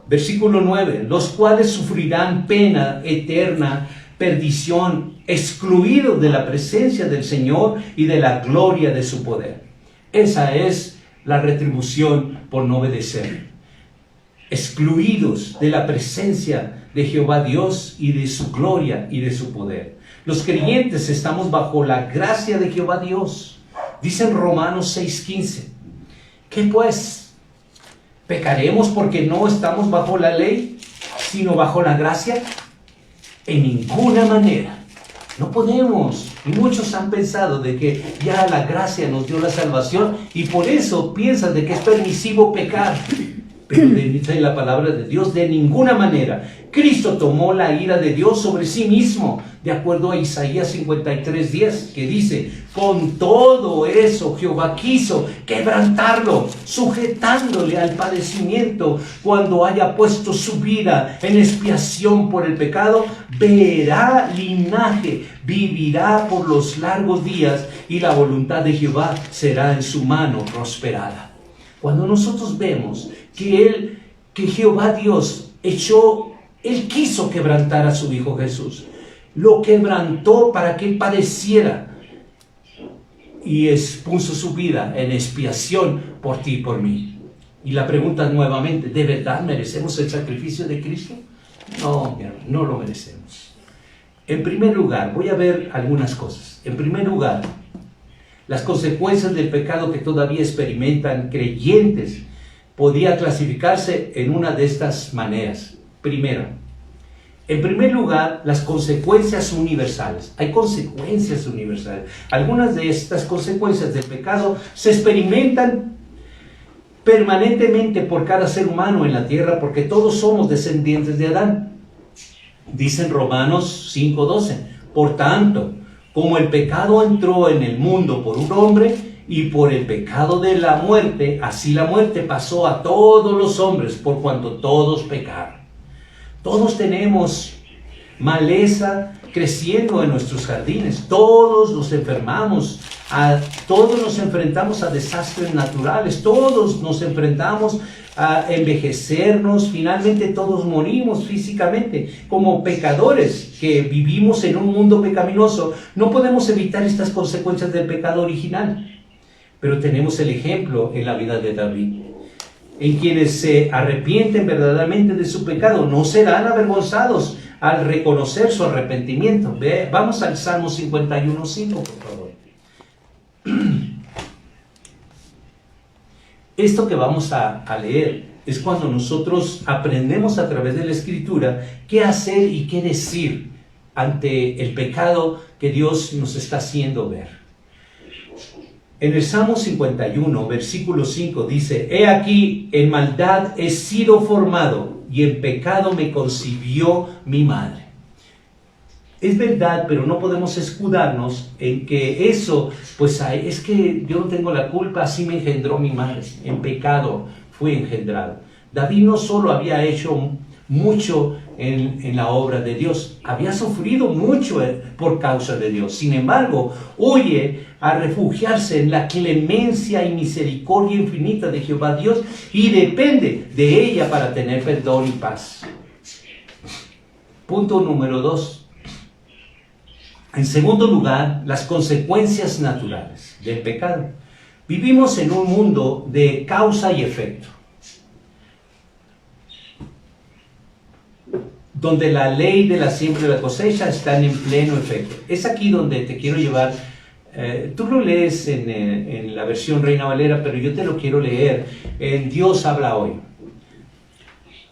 Versículo 9, los cuales sufrirán pena eterna, perdición, excluidos de la presencia del Señor y de la gloria de su poder. Esa es la retribución por no obedecer. Excluidos de la presencia de Jehová Dios y de su gloria y de su poder. Los creyentes estamos bajo la gracia de Jehová Dios. Dice en Romanos 6:15, ¿qué pues? ¿Pecaremos porque no estamos bajo la ley, sino bajo la gracia? En ninguna manera. No podemos. Y muchos han pensado de que ya la gracia nos dio la salvación y por eso piensan de que es permisivo pecar. Pero dice la palabra de Dios, de ninguna manera. Cristo tomó la ira de Dios sobre sí mismo, de acuerdo a Isaías 53:10, que dice, con todo eso Jehová quiso quebrantarlo, sujetándole al padecimiento. Cuando haya puesto su vida en expiación por el pecado, verá linaje, vivirá por los largos días, y la voluntad de Jehová será en su mano prosperada. Cuando nosotros vemos que Jehová Dios Él quiso quebrantar a su Hijo Jesús, lo quebrantó para que Él padeciera y expuso su vida en expiación por ti y por mí. Y la pregunta nuevamente, ¿de verdad merecemos el sacrificio de Cristo? No, mi hermano, no lo merecemos. En primer lugar, voy a ver algunas cosas. En primer lugar, las consecuencias del pecado que todavía experimentan creyentes podía clasificarse en una de estas maneras. Primero, en primer lugar, las consecuencias universales. Hay consecuencias universales. Algunas de estas consecuencias del pecado se experimentan permanentemente por cada ser humano en la tierra, porque todos somos descendientes de Adán. Dice en Romanos 5:12, por tanto, como el pecado entró en el mundo por un hombre, y por el pecado de la muerte, así la muerte pasó a todos los hombres, por cuanto todos pecaron. Todos tenemos maleza creciendo en nuestros jardines, todos nos enfermamos, todos nos enfrentamos a desastres naturales, todos nos enfrentamos a envejecernos, finalmente todos morimos físicamente. Como pecadores que vivimos en un mundo pecaminoso, no podemos evitar estas consecuencias del pecado original. Pero tenemos el ejemplo en la vida de David. En quienes se arrepienten verdaderamente de su pecado, no serán avergonzados al reconocer su arrepentimiento. Vamos al Salmo 51:5, por favor. Esto que vamos a leer es cuando nosotros aprendemos a través de la Escritura qué hacer y qué decir ante el pecado que Dios nos está haciendo ver. En el Salmo 51, versículo 5 dice, he aquí, en maldad he sido formado, y en pecado me concibió mi madre. Es verdad, pero no podemos escudarnos en que eso, pues es que yo no tengo la culpa, así me engendró mi madre. En pecado fui engendrado. David no solo había hecho mucho en la obra de Dios, había sufrido mucho por causa de Dios. Sin embargo, huye a refugiarse en la clemencia y misericordia infinita de Jehová Dios y depende de ella para tener perdón y paz. Punto número 2. En segundo lugar, las consecuencias naturales del pecado. Vivimos en un mundo de causa y efecto, donde la ley de la siembra y la cosecha están en pleno efecto. Es aquí donde te quiero llevar. Tú lo lees en la versión Reina Valera, pero yo te lo quiero leer en Dios habla hoy.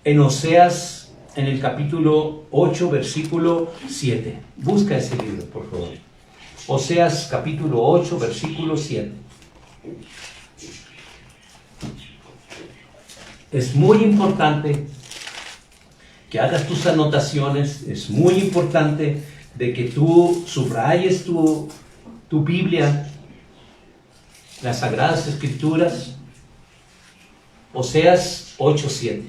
En Oseas, en el capítulo 8, versículo 7. Busca ese libro, por favor. Oseas, capítulo 8, versículo 7. Es muy importante que hagas tus anotaciones, es muy importante de que tú subrayes tu Biblia, las Sagradas Escrituras, Oseas 8:7.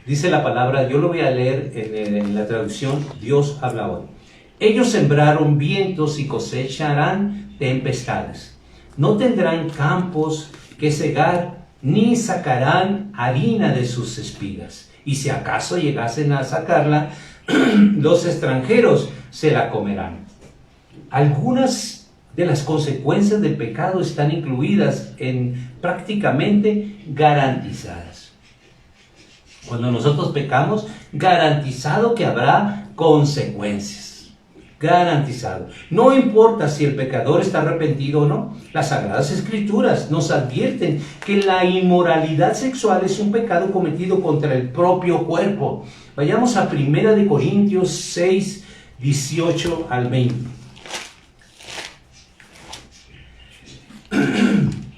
Dice la palabra, yo lo voy a leer en la traducción Dios habla hoy. Ellos sembraron vientos y cosecharán tempestades. No tendrán campos que segar, ni sacarán harina de sus espigas. Y si acaso llegasen a sacarla, los extranjeros se la comerán. Algunas de las consecuencias del pecado están incluidas en prácticamente garantizadas. Cuando nosotros pecamos, garantizado que habrá consecuencias. Garantizado. No importa si el pecador está arrepentido o no. Las Sagradas Escrituras nos advierten que la inmoralidad sexual es un pecado cometido contra el propio cuerpo. Vayamos a 1 Corintios 6, 18 al 20.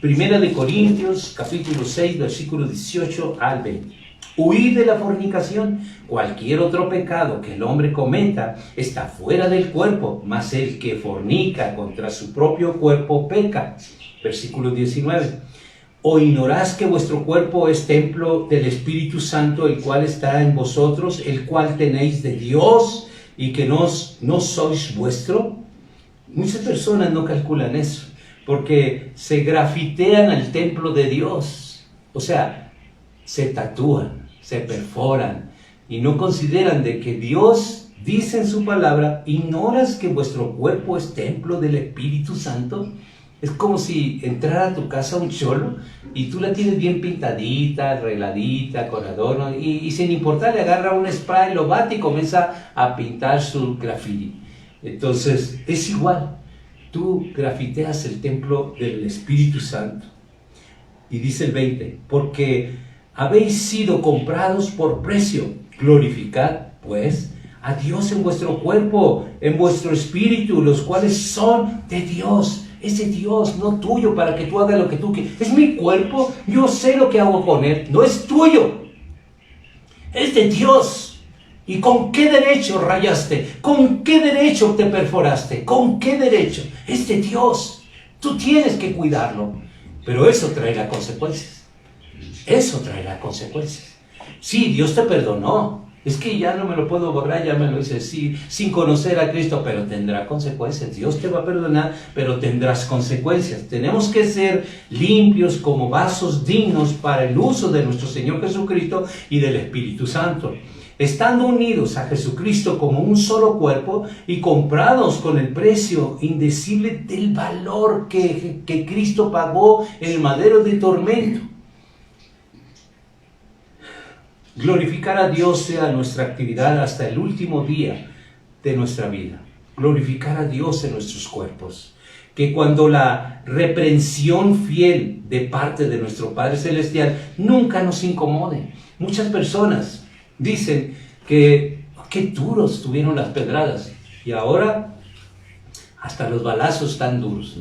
1 Corintios, capítulo 6, versículo 18 al 20. Huid de la fornicación. Cualquier otro pecado que el hombre cometa está fuera del cuerpo, mas el que fornica contra su propio cuerpo peca. Versículo 19. ¿O ignorás que vuestro cuerpo es templo del Espíritu Santo, el cual está en vosotros, el cual tenéis de Dios, y que no sois vuestro? Muchas personas no calculan eso, porque se grafitean al templo de Dios. O sea, se tatúan, se perforan y no consideran de que Dios dice en su palabra, ¿ignoras que vuestro cuerpo es templo del Espíritu Santo? Es como si entrara a tu casa un cholo y tú la tienes bien pintadita, arregladita, con adorno, y sin importar le agarra un spray, lo bate y comienza a pintar su graffiti. Entonces es igual, tú grafiteas el templo del Espíritu Santo. Y dice el 20, porque habéis sido comprados por precio. Glorificad, pues, a Dios en vuestro cuerpo, en vuestro espíritu, los cuales son de Dios. Es de Dios, no tuyo, para que tú hagas lo que tú quieras. Es mi cuerpo, yo sé lo que hago con él. No es tuyo, es de Dios. ¿Y con qué derecho rayaste? ¿Con qué derecho te perforaste? ¿Con qué derecho? Es de Dios. Tú tienes que cuidarlo. Pero eso traerá consecuencias. Eso traerá consecuencias. Sí, Dios te perdonó. Es que ya no me lo puedo borrar, ya me lo hice sí, sin conocer a Cristo, pero tendrá consecuencias. Dios te va a perdonar, pero tendrás consecuencias. Tenemos que ser limpios como vasos dignos para el uso de nuestro Señor Jesucristo y del Espíritu Santo. Estando unidos a Jesucristo como un solo cuerpo y comprados con el precio indecible del valor que Cristo pagó en el madero de tormento. Glorificar a Dios sea nuestra actividad hasta el último día de nuestra vida. Glorificar a Dios en nuestros cuerpos. Que cuando la reprensión fiel de parte de nuestro Padre Celestial nunca nos incomode. Muchas personas dicen que qué duros tuvieron las pedradas y ahora hasta los balazos están duros.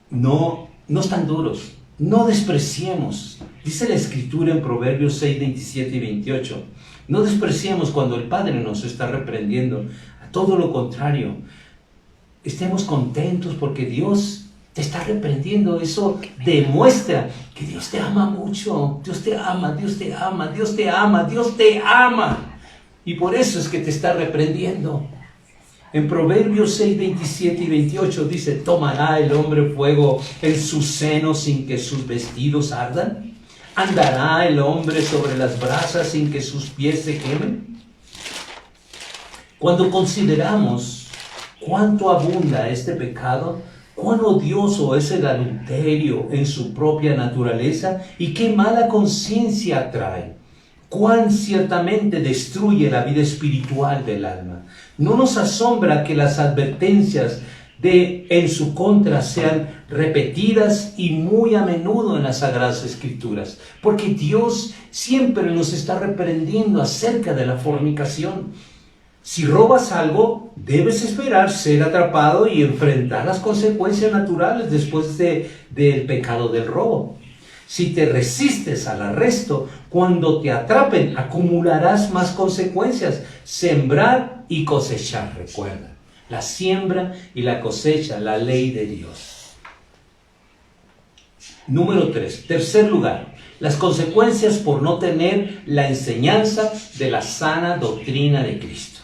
No están duros. No despreciemos, dice la Escritura en Proverbios 6, 27 y 28, no despreciemos cuando el Padre nos está reprendiendo, a todo lo contrario, estemos contentos porque Dios te está reprendiendo. Eso demuestra que Dios te ama mucho, Dios te ama, Dios te ama, Dios te ama, Dios te ama, y por eso es que te está reprendiendo. En Proverbios 6, 27 y 28 dice, ¿tomará el hombre fuego en su seno sin que sus vestidos ardan? ¿Andará el hombre sobre las brasas sin que sus pies se quemen? Cuando consideramos cuánto abunda este pecado, cuán odioso es el adulterio en su propia naturaleza y qué mala conciencia trae, cuán ciertamente destruye la vida espiritual del alma. No nos asombra que las advertencias en su contra sean repetidas y muy a menudo en las Sagradas Escrituras, porque Dios siempre nos está reprendiendo acerca de la fornicación. Si robas algo, debes esperar ser atrapado y enfrentar las consecuencias naturales después del pecado del robo. Si te resistes al arresto, cuando te atrapen, acumularás más consecuencias. Sembrar y cosechar, recuerda. La siembra y la cosecha, la ley de Dios. Número 3, tercer lugar, las consecuencias por no tener la enseñanza de la sana doctrina de Cristo.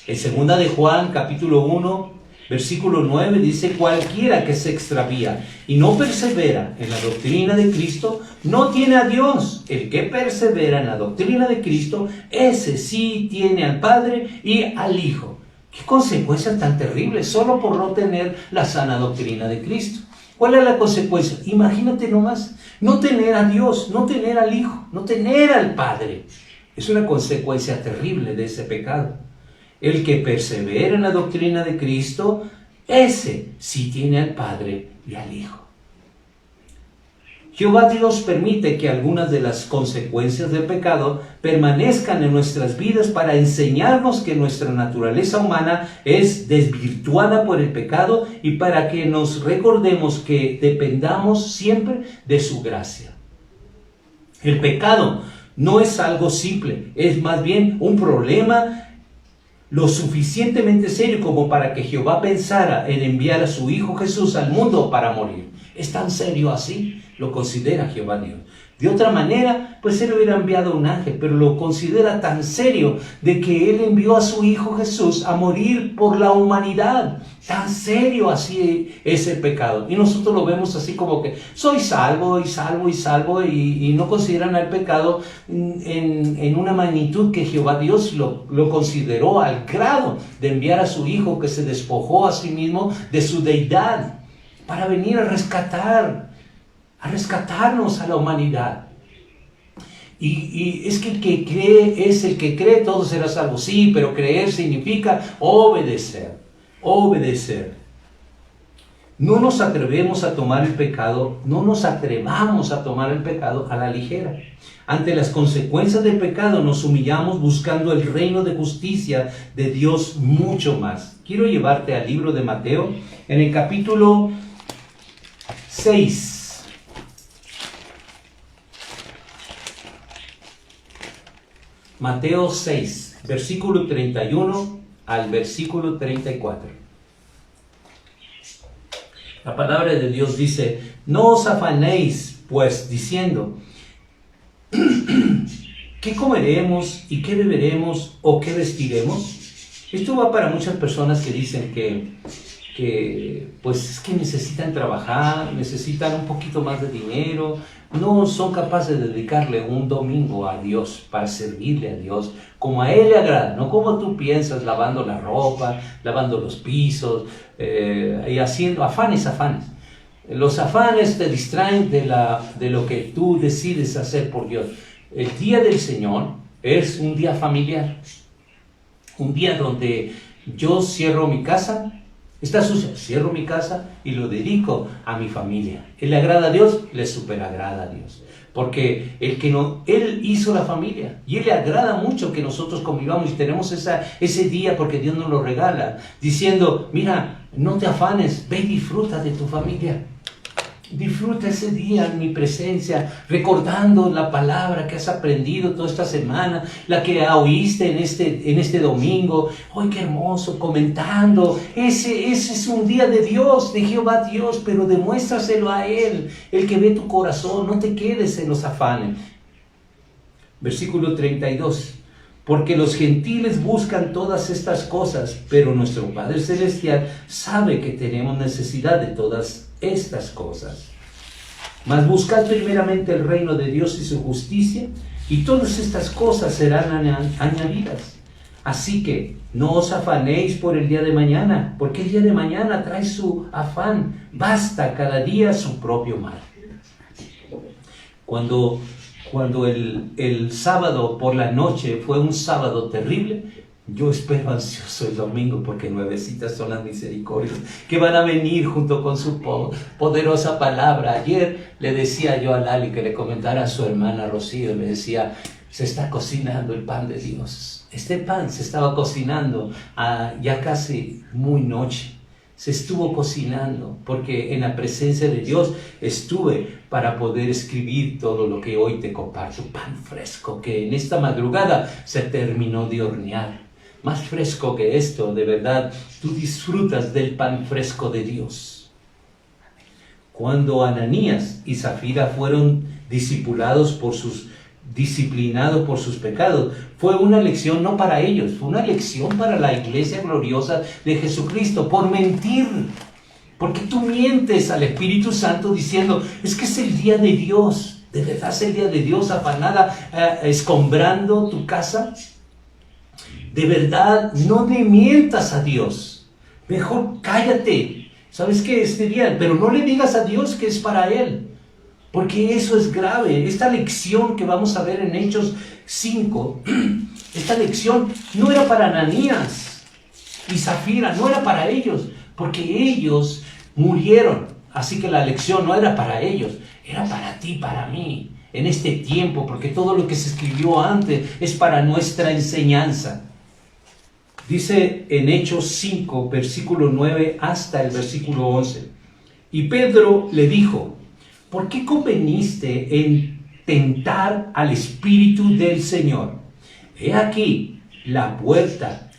En 2 de Juan, capítulo 1, versículo 9, dice: cualquiera que se extravía y no persevera en la doctrina de Cristo, no tiene a Dios. El que persevera en la doctrina de Cristo, ese sí tiene al Padre y al Hijo. ¿Qué consecuencias tan terribles solo por no tener la sana doctrina de Cristo? ¿Cuál es la consecuencia? Imagínate nomás, no tener a Dios, no tener al Hijo, no tener al Padre. Es una consecuencia terrible de ese pecado. El que persevera en la doctrina de Cristo, ese sí tiene al Padre y al Hijo. Jehová Dios permite que algunas de las consecuencias del pecado permanezcan en nuestras vidas para enseñarnos que nuestra naturaleza humana es desvirtuada por el pecado y para que nos recordemos que dependamos siempre de su gracia. El pecado no es algo simple, es más bien un problema lo suficientemente serio como para que Jehová pensara en enviar a su Hijo Jesús al mundo para morir. ¿Es tan serio así? Lo considera Jehová Dios. De otra manera, pues Él hubiera enviado un ángel, pero lo considera tan serio de que Él envió a su Hijo Jesús a morir por la humanidad. Tan serio así es el pecado. Y nosotros lo vemos así como que soy salvo y salvo y salvo y no consideran al pecado en una magnitud que Jehová Dios lo consideró al grado de enviar a su Hijo que se despojó a sí mismo de su deidad para venir a rescatarnos a la humanidad. Y es que el que cree es el que cree, todo será salvo. Sí, pero creer significa obedecer. No nos atrevamos a tomar el pecado a la ligera. Ante las consecuencias del pecado nos humillamos buscando el reino de justicia de Dios mucho más. Quiero llevarte al libro de Mateo en el capítulo 6. Mateo 6, versículo 31 al versículo 34. La palabra de Dios dice: no os afanéis, pues, diciendo, ¿qué comeremos y qué beberemos o qué vestiremos? Esto va para muchas personas que dicen que pues es que necesitan trabajar, necesitan un poquito más de dinero, no son capaces de dedicarle un domingo a Dios, para servirle a Dios, como a Él le agrada, no como tú piensas, lavando la ropa, lavando los pisos, y haciendo afanes. Los afanes te distraen de lo que tú decides hacer por Dios. El día del Señor es un día familiar, un día donde yo cierro mi casa. Está sucia, cierro mi casa y lo dedico a mi familia. ¿Él le agrada a Dios? Le superagrada a Dios. Porque Él hizo la familia y Él le agrada mucho que nosotros convivamos y tenemos ese día porque Dios nos lo regala. Diciendo, mira, no te afanes, ve y disfruta de tu familia. Disfruta ese día en mi presencia, recordando la palabra que has aprendido toda esta semana, la que oíste en este domingo. ¡Ay, qué hermoso! Comentando. Ese es un día de Dios, de Jehová Dios, pero demuéstraselo a Él, el que ve tu corazón. No te quedes en los afanes. Versículo 32. Porque los gentiles buscan todas estas cosas, pero nuestro Padre Celestial sabe que tenemos necesidad de todas estas cosas. Mas buscad primeramente el reino de Dios y su justicia, y todas estas cosas serán añadidas. Así que no os afanéis por el día de mañana, porque el día de mañana trae su afán. Basta cada día su propio mal. Cuando el sábado por la noche fue un sábado terrible, yo espero ansioso el domingo, porque nuevecitas son las misericordias que van a venir junto con su poderosa palabra. Ayer le decía yo a Lali que le comentara a su hermana Rocío, le decía, se está cocinando el pan de Dios. Este pan se estaba cocinando ya casi muy noche. Se estuvo cocinando porque en la presencia de Dios estuve para poder escribir todo lo que hoy te comparto. Pan fresco que en esta madrugada se terminó de hornear. Más fresco que esto, de verdad, tú disfrutas del pan fresco de Dios. Cuando Ananías y Zafira fueron disciplinados por sus pecados, fue una lección no para ellos, fue una lección para la iglesia gloriosa de Jesucristo, por mentir. Porque tú mientes al Espíritu Santo diciendo, es que es el día de Dios. ¿De verdad es el día de Dios afanada, escombrando tu casa? De verdad, no le mientas a Dios. Mejor cállate. ¿Sabes qué? Este día, pero no le digas a Dios que es para Él. Porque eso es grave. Esta lección que vamos a ver en Hechos 5, esta lección no era para Ananías y Zafira, no era para ellos, porque ellos murieron. Así que la lección no era para ellos, era para ti, para mí, en este tiempo, porque todo lo que se escribió antes es para nuestra enseñanza. Dice en Hechos 5, versículo 9 hasta el versículo 11. Y Pedro le dijo, ¿por qué conveniste en tentar al Espíritu del Señor? He aquí la puerta,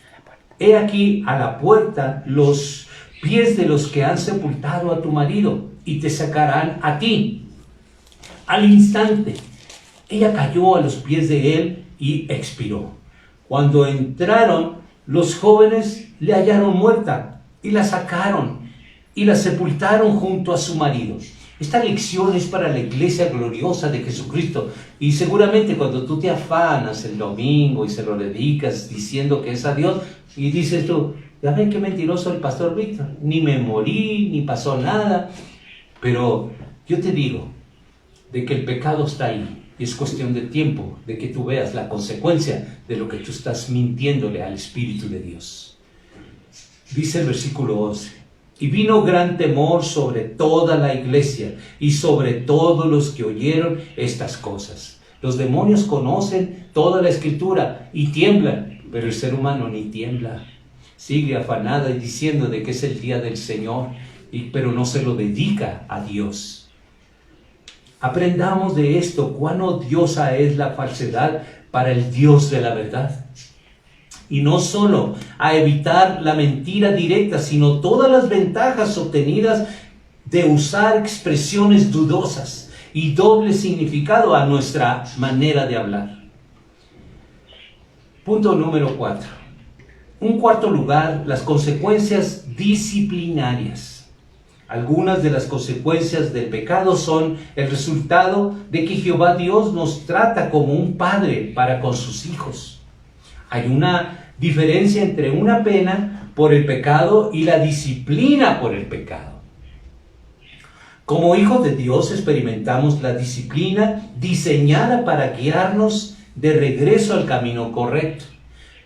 he aquí a la puerta los pies de los que han sepultado a tu marido y te sacarán a ti. Al instante, ella cayó a los pies de él y expiró. Cuando entraron, los jóvenes le hallaron muerta y la sacaron y la sepultaron junto a su marido. Esta lección es para la iglesia gloriosa de Jesucristo. Y seguramente cuando tú te afanas el domingo y se lo dedicas diciendo que es a Dios, y dices tú, ya ven qué mentiroso el pastor Víctor, ni me morí, ni pasó nada. Pero yo te digo, de que el pecado está ahí. Y es cuestión de tiempo de que tú veas la consecuencia de lo que tú estás mintiéndole al Espíritu de Dios. Dice el versículo 11. Y vino gran temor sobre toda la iglesia y sobre todos los que oyeron estas cosas. Los demonios conocen toda la Escritura y tiemblan, pero el ser humano ni tiembla. Sigue afanada y diciendo de que es el día del Señor, pero no se lo dedica a Dios. Aprendamos de esto, cuán odiosa es la falsedad para el Dios de la verdad. Y no solo a evitar la mentira directa, sino todas las ventajas obtenidas de usar expresiones dudosas y doble significado a nuestra manera de hablar. Punto número 4. Un cuarto lugar, las consecuencias disciplinarias. Algunas de las consecuencias del pecado son el resultado de que Jehová Dios nos trata como un padre para con sus hijos. Hay una diferencia entre una pena por el pecado y la disciplina por el pecado. Como hijos de Dios experimentamos la disciplina diseñada para guiarnos de regreso al camino correcto.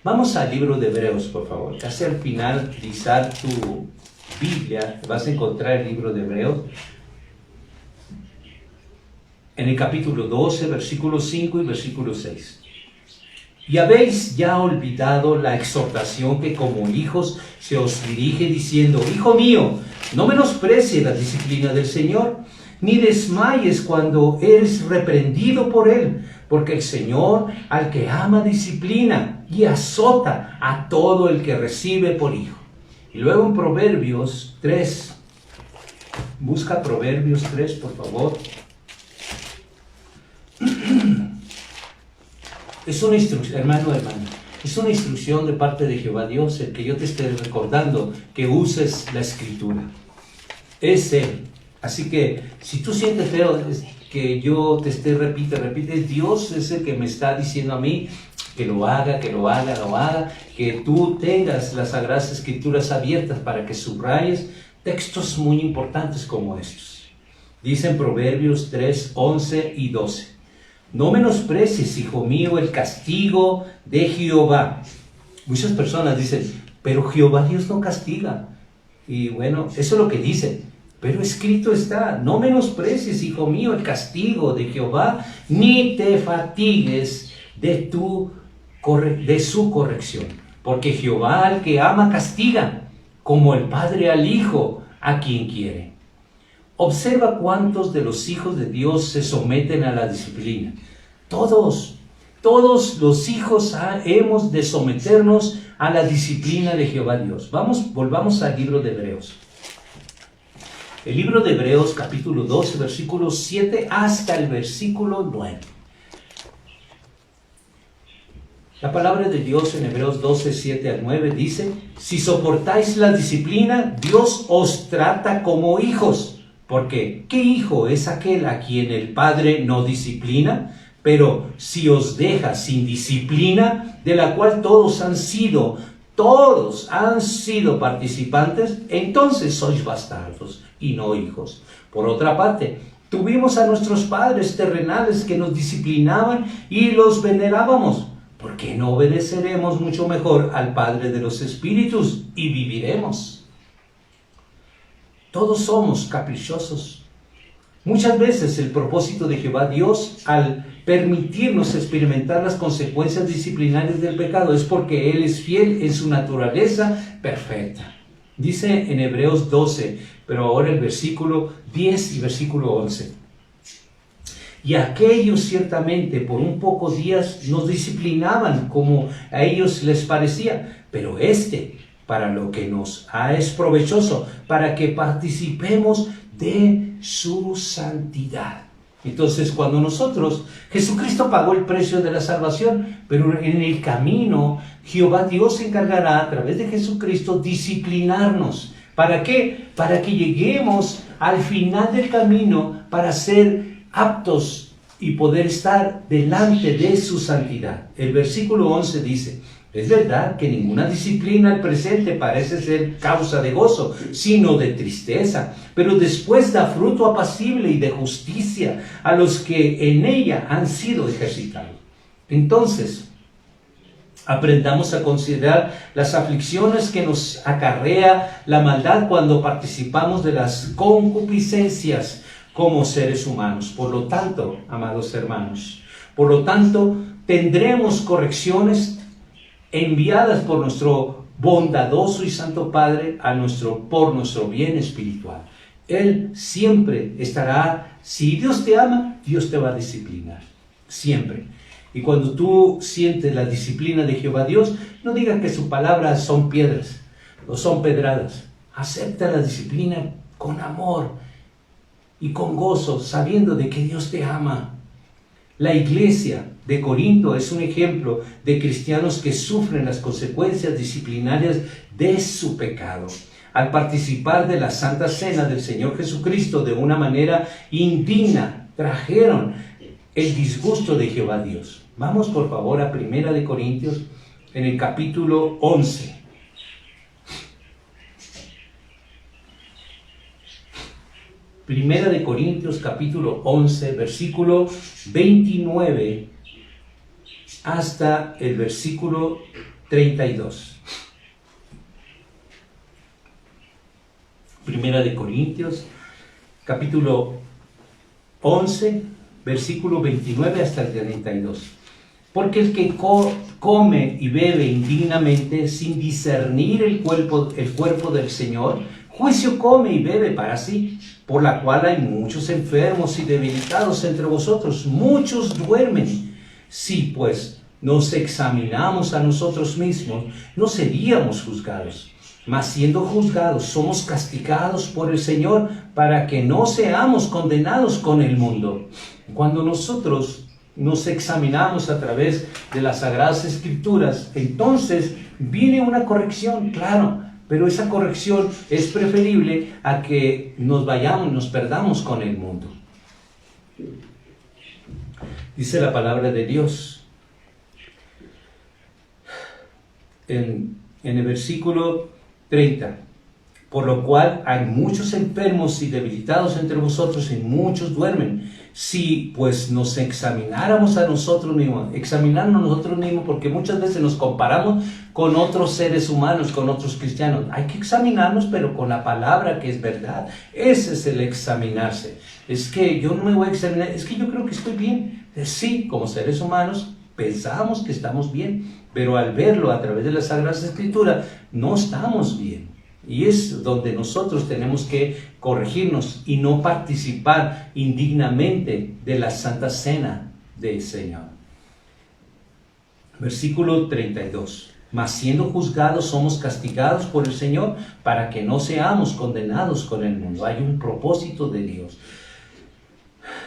Vamos al libro de Hebreos, por favor. Casi al finalizar tu Biblia, vas a encontrar el libro de Hebreos. En el capítulo 12, versículo 5 y versículo 6. Y habéis ya olvidado la exhortación que como hijos se os dirige diciendo, Hijo mío, no menosprecies la disciplina del Señor, ni desmayes cuando eres reprendido por Él, porque el Señor al que ama disciplina y azota a todo el que recibe por hijo. Y luego en Proverbios 3, busca Proverbios 3, por favor. Es una instrucción, hermano, es una instrucción de parte de Jehová Dios, el que yo te esté recordando que uses la Escritura. Es Él. Así que si tú sientes feo que yo te esté repite, Dios es el que me está diciendo a mí que lo haga, que tú tengas las Sagradas Escrituras abiertas para que subrayes textos muy importantes como estos. Dicen Proverbios 3, 11 y 12. No menosprecies, hijo mío, el castigo de Jehová. Muchas personas dicen, pero Jehová Dios no castiga. Y bueno, eso es lo que dicen. Pero escrito está, no menosprecies, hijo mío, el castigo de Jehová, ni te fatigues de su corrección. Porque Jehová al que ama castiga, como el padre al hijo, a quien quiere. Observa cuántos de los hijos de Dios se someten a la disciplina. Todos los hijos hemos de someternos a la disciplina de Jehová Dios. Volvamos al libro de Hebreos. El libro de Hebreos capítulo 12, versículo 7 hasta el versículo 9. La palabra de Dios en Hebreos 12, 7 al 9 dice: si soportáis la disciplina, Dios os trata como hijos. Porque, ¿qué hijo es aquel a quien el Padre no disciplina? Pero si os deja sin disciplina, de la cual todos han sido participantes, entonces sois bastardos y no hijos. Por otra parte, tuvimos a nuestros padres terrenales que nos disciplinaban y los venerábamos. ¿Por qué no obedeceremos mucho mejor al Padre de los Espíritus y viviremos? Todos somos caprichosos. Muchas veces el propósito de Jehová Dios al permitirnos experimentar las consecuencias disciplinarias del pecado es porque Él es fiel en su naturaleza perfecta. Dice en Hebreos 12, pero ahora el versículo 10 y versículo 11. Y aquellos ciertamente por un poco días nos disciplinaban como a ellos les parecía, pero para lo que nos es provechoso, para que participemos de su santidad. Entonces, cuando Jesucristo pagó el precio de la salvación, pero en el camino, Jehová Dios se encargará a través de Jesucristo disciplinarnos. ¿Para qué? Para que lleguemos al final del camino para ser aptos y poder estar delante de su santidad. El versículo 11 dice: es verdad que ninguna disciplina al presente parece ser causa de gozo, sino de tristeza, pero después da fruto apacible y de justicia a los que en ella han sido ejercitados. Entonces, aprendamos a considerar las aflicciones que nos acarrea la maldad cuando participamos de las concupiscencias como seres humanos. Por lo tanto, amados hermanos, tendremos correcciones enviadas por nuestro bondadoso y santo Padre por nuestro bien espiritual. Él siempre estará. Si Dios te ama, Dios te va a disciplinar, siempre. Y cuando tú sientes la disciplina de Jehová Dios, no digas que su palabra son piedras o son pedradas. Acepta la disciplina con amor y con gozo, sabiendo de que Dios te ama. La iglesia de Corinto es un ejemplo de cristianos que sufren las consecuencias disciplinarias de su pecado. Al participar de la Santa Cena del Señor Jesucristo de una manera indigna, trajeron el disgusto de Jehová Dios. Vamos por favor a 1 Corintios en el capítulo 11. Primera de Corintios capítulo 11, versículo 29 hasta el versículo 32. Primera de Corintios capítulo 11, versículo 29 hasta el 32. Porque el que come y bebe indignamente sin discernir el cuerpo del Señor, juicio come y bebe para sí, por la cual hay muchos enfermos y debilitados entre vosotros, muchos duermen. Si pues nos examinamos a nosotros mismos, no seríamos juzgados. Mas siendo juzgados, somos castigados por el Señor para que no seamos condenados con el mundo. Cuando nosotros nos examinamos a través de las Sagradas Escrituras, entonces viene una corrección, claro. Pero esa corrección es preferible a que nos perdamos con el mundo. Dice la palabra de Dios en el versículo 30. Por lo cual hay muchos enfermos y debilitados entre vosotros y muchos duermen. Si pues nos examináramos a nosotros mismos, porque muchas veces nos comparamos con otros seres humanos, con otros cristianos. Hay que examinarnos, pero con la palabra que es verdad. Ese es el examinarse. Es que yo no me voy a examinar, es que yo creo que estoy bien. Sí, como seres humanos pensamos que estamos bien, pero al verlo a través de las Sagradas Escrituras, no estamos bien. Y es donde nosotros tenemos que corregirnos y no participar indignamente de la Santa Cena del Señor. Versículo 32. mas siendo juzgados somos castigados por el Señor para que no seamos condenados con el mundo. Hay un propósito de Dios.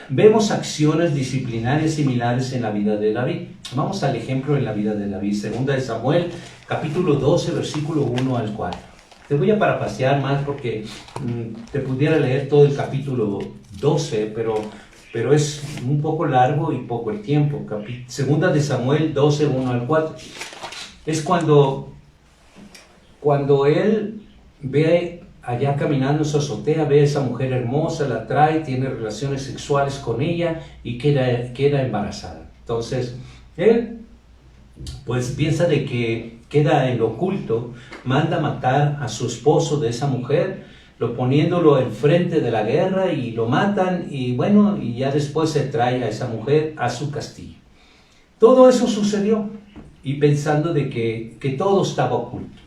Vemos acciones disciplinarias similares en la vida de David. Vamos al ejemplo en la vida de David. Segunda de Samuel, capítulo 12, versículo 1 al 4. Te voy a parapasear más porque te pudiera leer todo el capítulo 12, pero es un poco largo y poco el tiempo. Segunda de Samuel 12, 1 al 4. Es cuando él ve allá caminando en su azotea, ve a esa mujer hermosa, la trae, tiene relaciones sexuales con ella y queda embarazada. Entonces, él pues piensa de que queda en lo oculto, manda matar a su esposo de esa mujer, poniéndolo enfrente de la guerra, y lo matan, y bueno, y ya después se trae a esa mujer a su castillo. Todo eso sucedió, y pensando de que todo estaba oculto.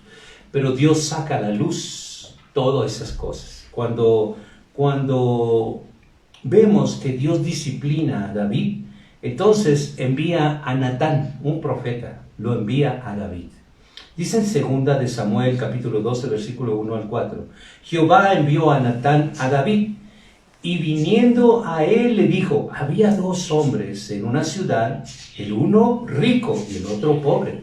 Pero Dios saca a la luz todas esas cosas. Cuando vemos que Dios disciplina a David, entonces envía a Natán, un profeta, lo envía a David. Dice en segunda de Samuel, capítulo 12, versículo 1 al 4. Jehová envió a Natán a David, y viniendo a él le dijo: había dos hombres en una ciudad, el uno rico y el otro pobre.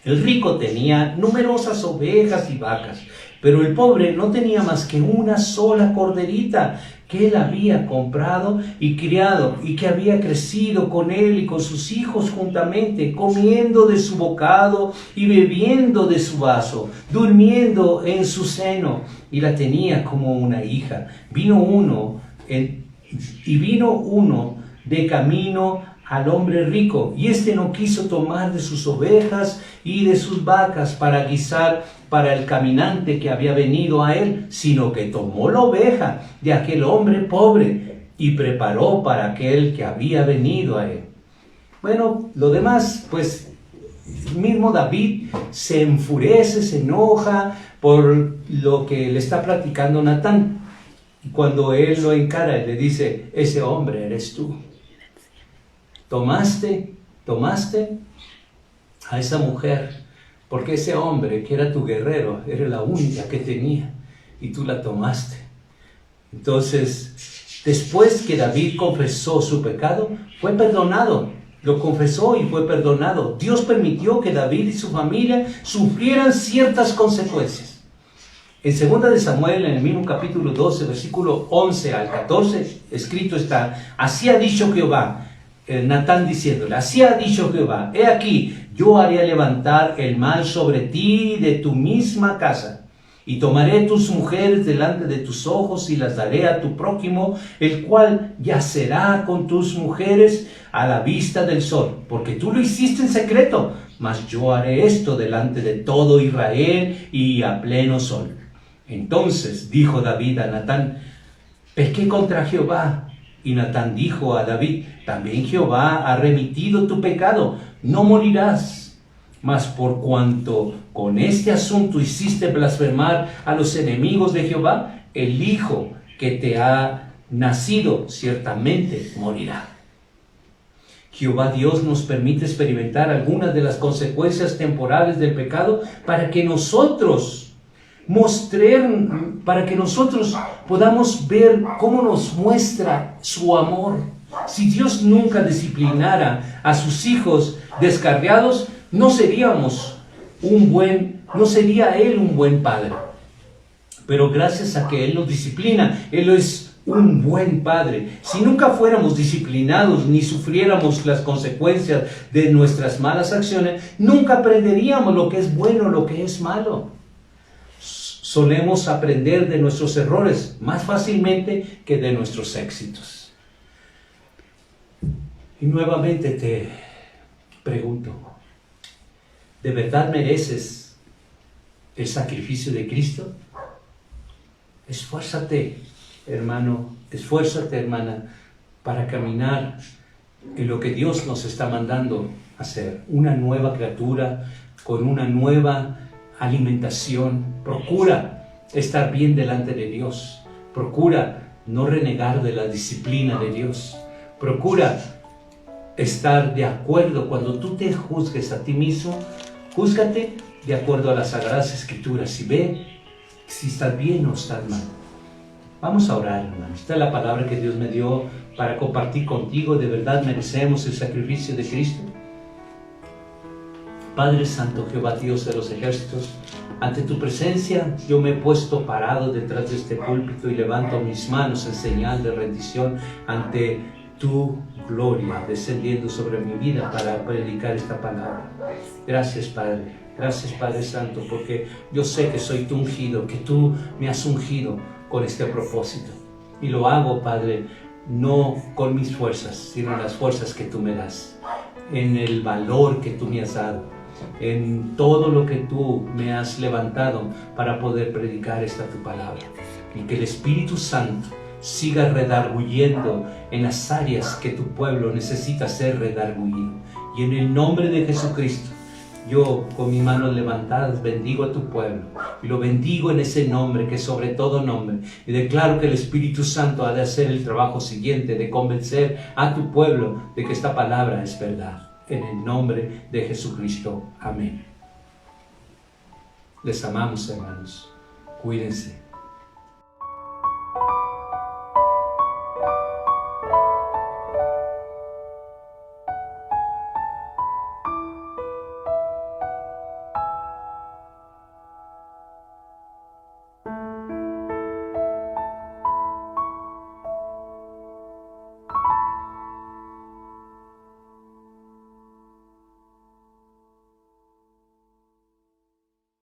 El rico tenía numerosas ovejas y vacas, pero el pobre no tenía más que una sola corderita que él había comprado y criado, y que había crecido con él y con sus hijos juntamente, comiendo de su bocado y bebiendo de su vaso, durmiendo en su seno, y la tenía como una hija. Vino uno de camino al hombre rico, y éste no quiso tomar de sus ovejas y de sus vacas para guisar para el caminante que había venido a él, sino que tomó la oveja de aquel hombre pobre y preparó para aquel que había venido a él. Bueno, lo demás, pues, mismo David se enfurece, se enoja por lo que le está platicando Natán. Y cuando él lo encara, le dice: ese hombre eres tú. Tomaste a esa mujer, porque ese hombre que era tu guerrero era la única que tenía, y tú la tomaste. Entonces, después que David confesó su pecado, fue perdonado. Lo confesó y fue perdonado. Dios permitió que David y su familia sufrieran ciertas consecuencias. En 2 de Samuel, en el mismo capítulo 12, versículo 11 al 14, escrito está: así ha dicho Jehová, Natán diciéndole: así ha dicho Jehová, he aquí, yo haré levantar el mal sobre ti de tu misma casa, y tomaré tus mujeres delante de tus ojos y las daré a tu prójimo, el cual yacerá con tus mujeres a la vista del sol, porque tú lo hiciste en secreto, mas yo haré esto delante de todo Israel y a pleno sol. Entonces dijo David a Natán: pequé contra Jehová. Y Natán dijo a David: también Jehová ha remitido tu pecado, no morirás. Mas por cuanto con este asunto hiciste blasfemar a los enemigos de Jehová, el hijo que te ha nacido ciertamente morirá. Jehová Dios nos permite experimentar algunas de las consecuencias temporales del pecado para que nosotros podamos ver cómo nos muestra su amor. Si Dios nunca disciplinara a sus hijos descarriados, no sería Él un buen padre. Pero gracias a que Él nos disciplina, Él es un buen padre. Si nunca fuéramos disciplinados ni sufriéramos las consecuencias de nuestras malas acciones, nunca aprenderíamos lo que es bueno, lo que es malo. Solemos aprender de nuestros errores más fácilmente que de nuestros éxitos. Y nuevamente te pregunto: ¿de verdad mereces el sacrificio de Cristo? Esfuérzate, hermano, esfuérzate, hermana, para caminar en lo que Dios nos está mandando hacer. Una nueva criatura con una nueva alimentación. Procura estar bien delante de Dios. Procura no renegar de la disciplina de Dios. Procura estar de acuerdo. Cuando tú te juzgues a ti mismo, Júzgate de acuerdo a las Sagradas Escrituras y ve si estás bien o estás mal. Vamos a orar, hermano. Esta es la palabra que Dios me dio para compartir contigo. ¿De verdad merecemos el sacrificio de Cristo? Padre Santo, Jehová Dios de los ejércitos, ante tu presencia yo me he puesto parado detrás de este púlpito y levanto mis manos en señal de rendición ante tu gloria descendiendo sobre mi vida para predicar esta palabra. Gracias, Padre. Gracias, Padre Santo, porque yo sé que soy tu ungido, que tú me has ungido con este propósito. Y lo hago, Padre, no con mis fuerzas, sino en las fuerzas que tú me das, en el valor que tú me has dado, en todo lo que tú me has levantado para poder predicar esta tu palabra. Y que el Espíritu Santo siga redarguyendo en las áreas que tu pueblo necesita ser redarguido. Y en el nombre de Jesucristo, yo con mis manos levantadas bendigo a tu pueblo y lo bendigo en ese nombre que es sobre todo nombre, y declaro que el Espíritu Santo ha de hacer el trabajo siguiente de convencer a tu pueblo de que esta palabra es verdad. En el nombre de Jesucristo. Amén. Les amamos, hermanos. Cuídense.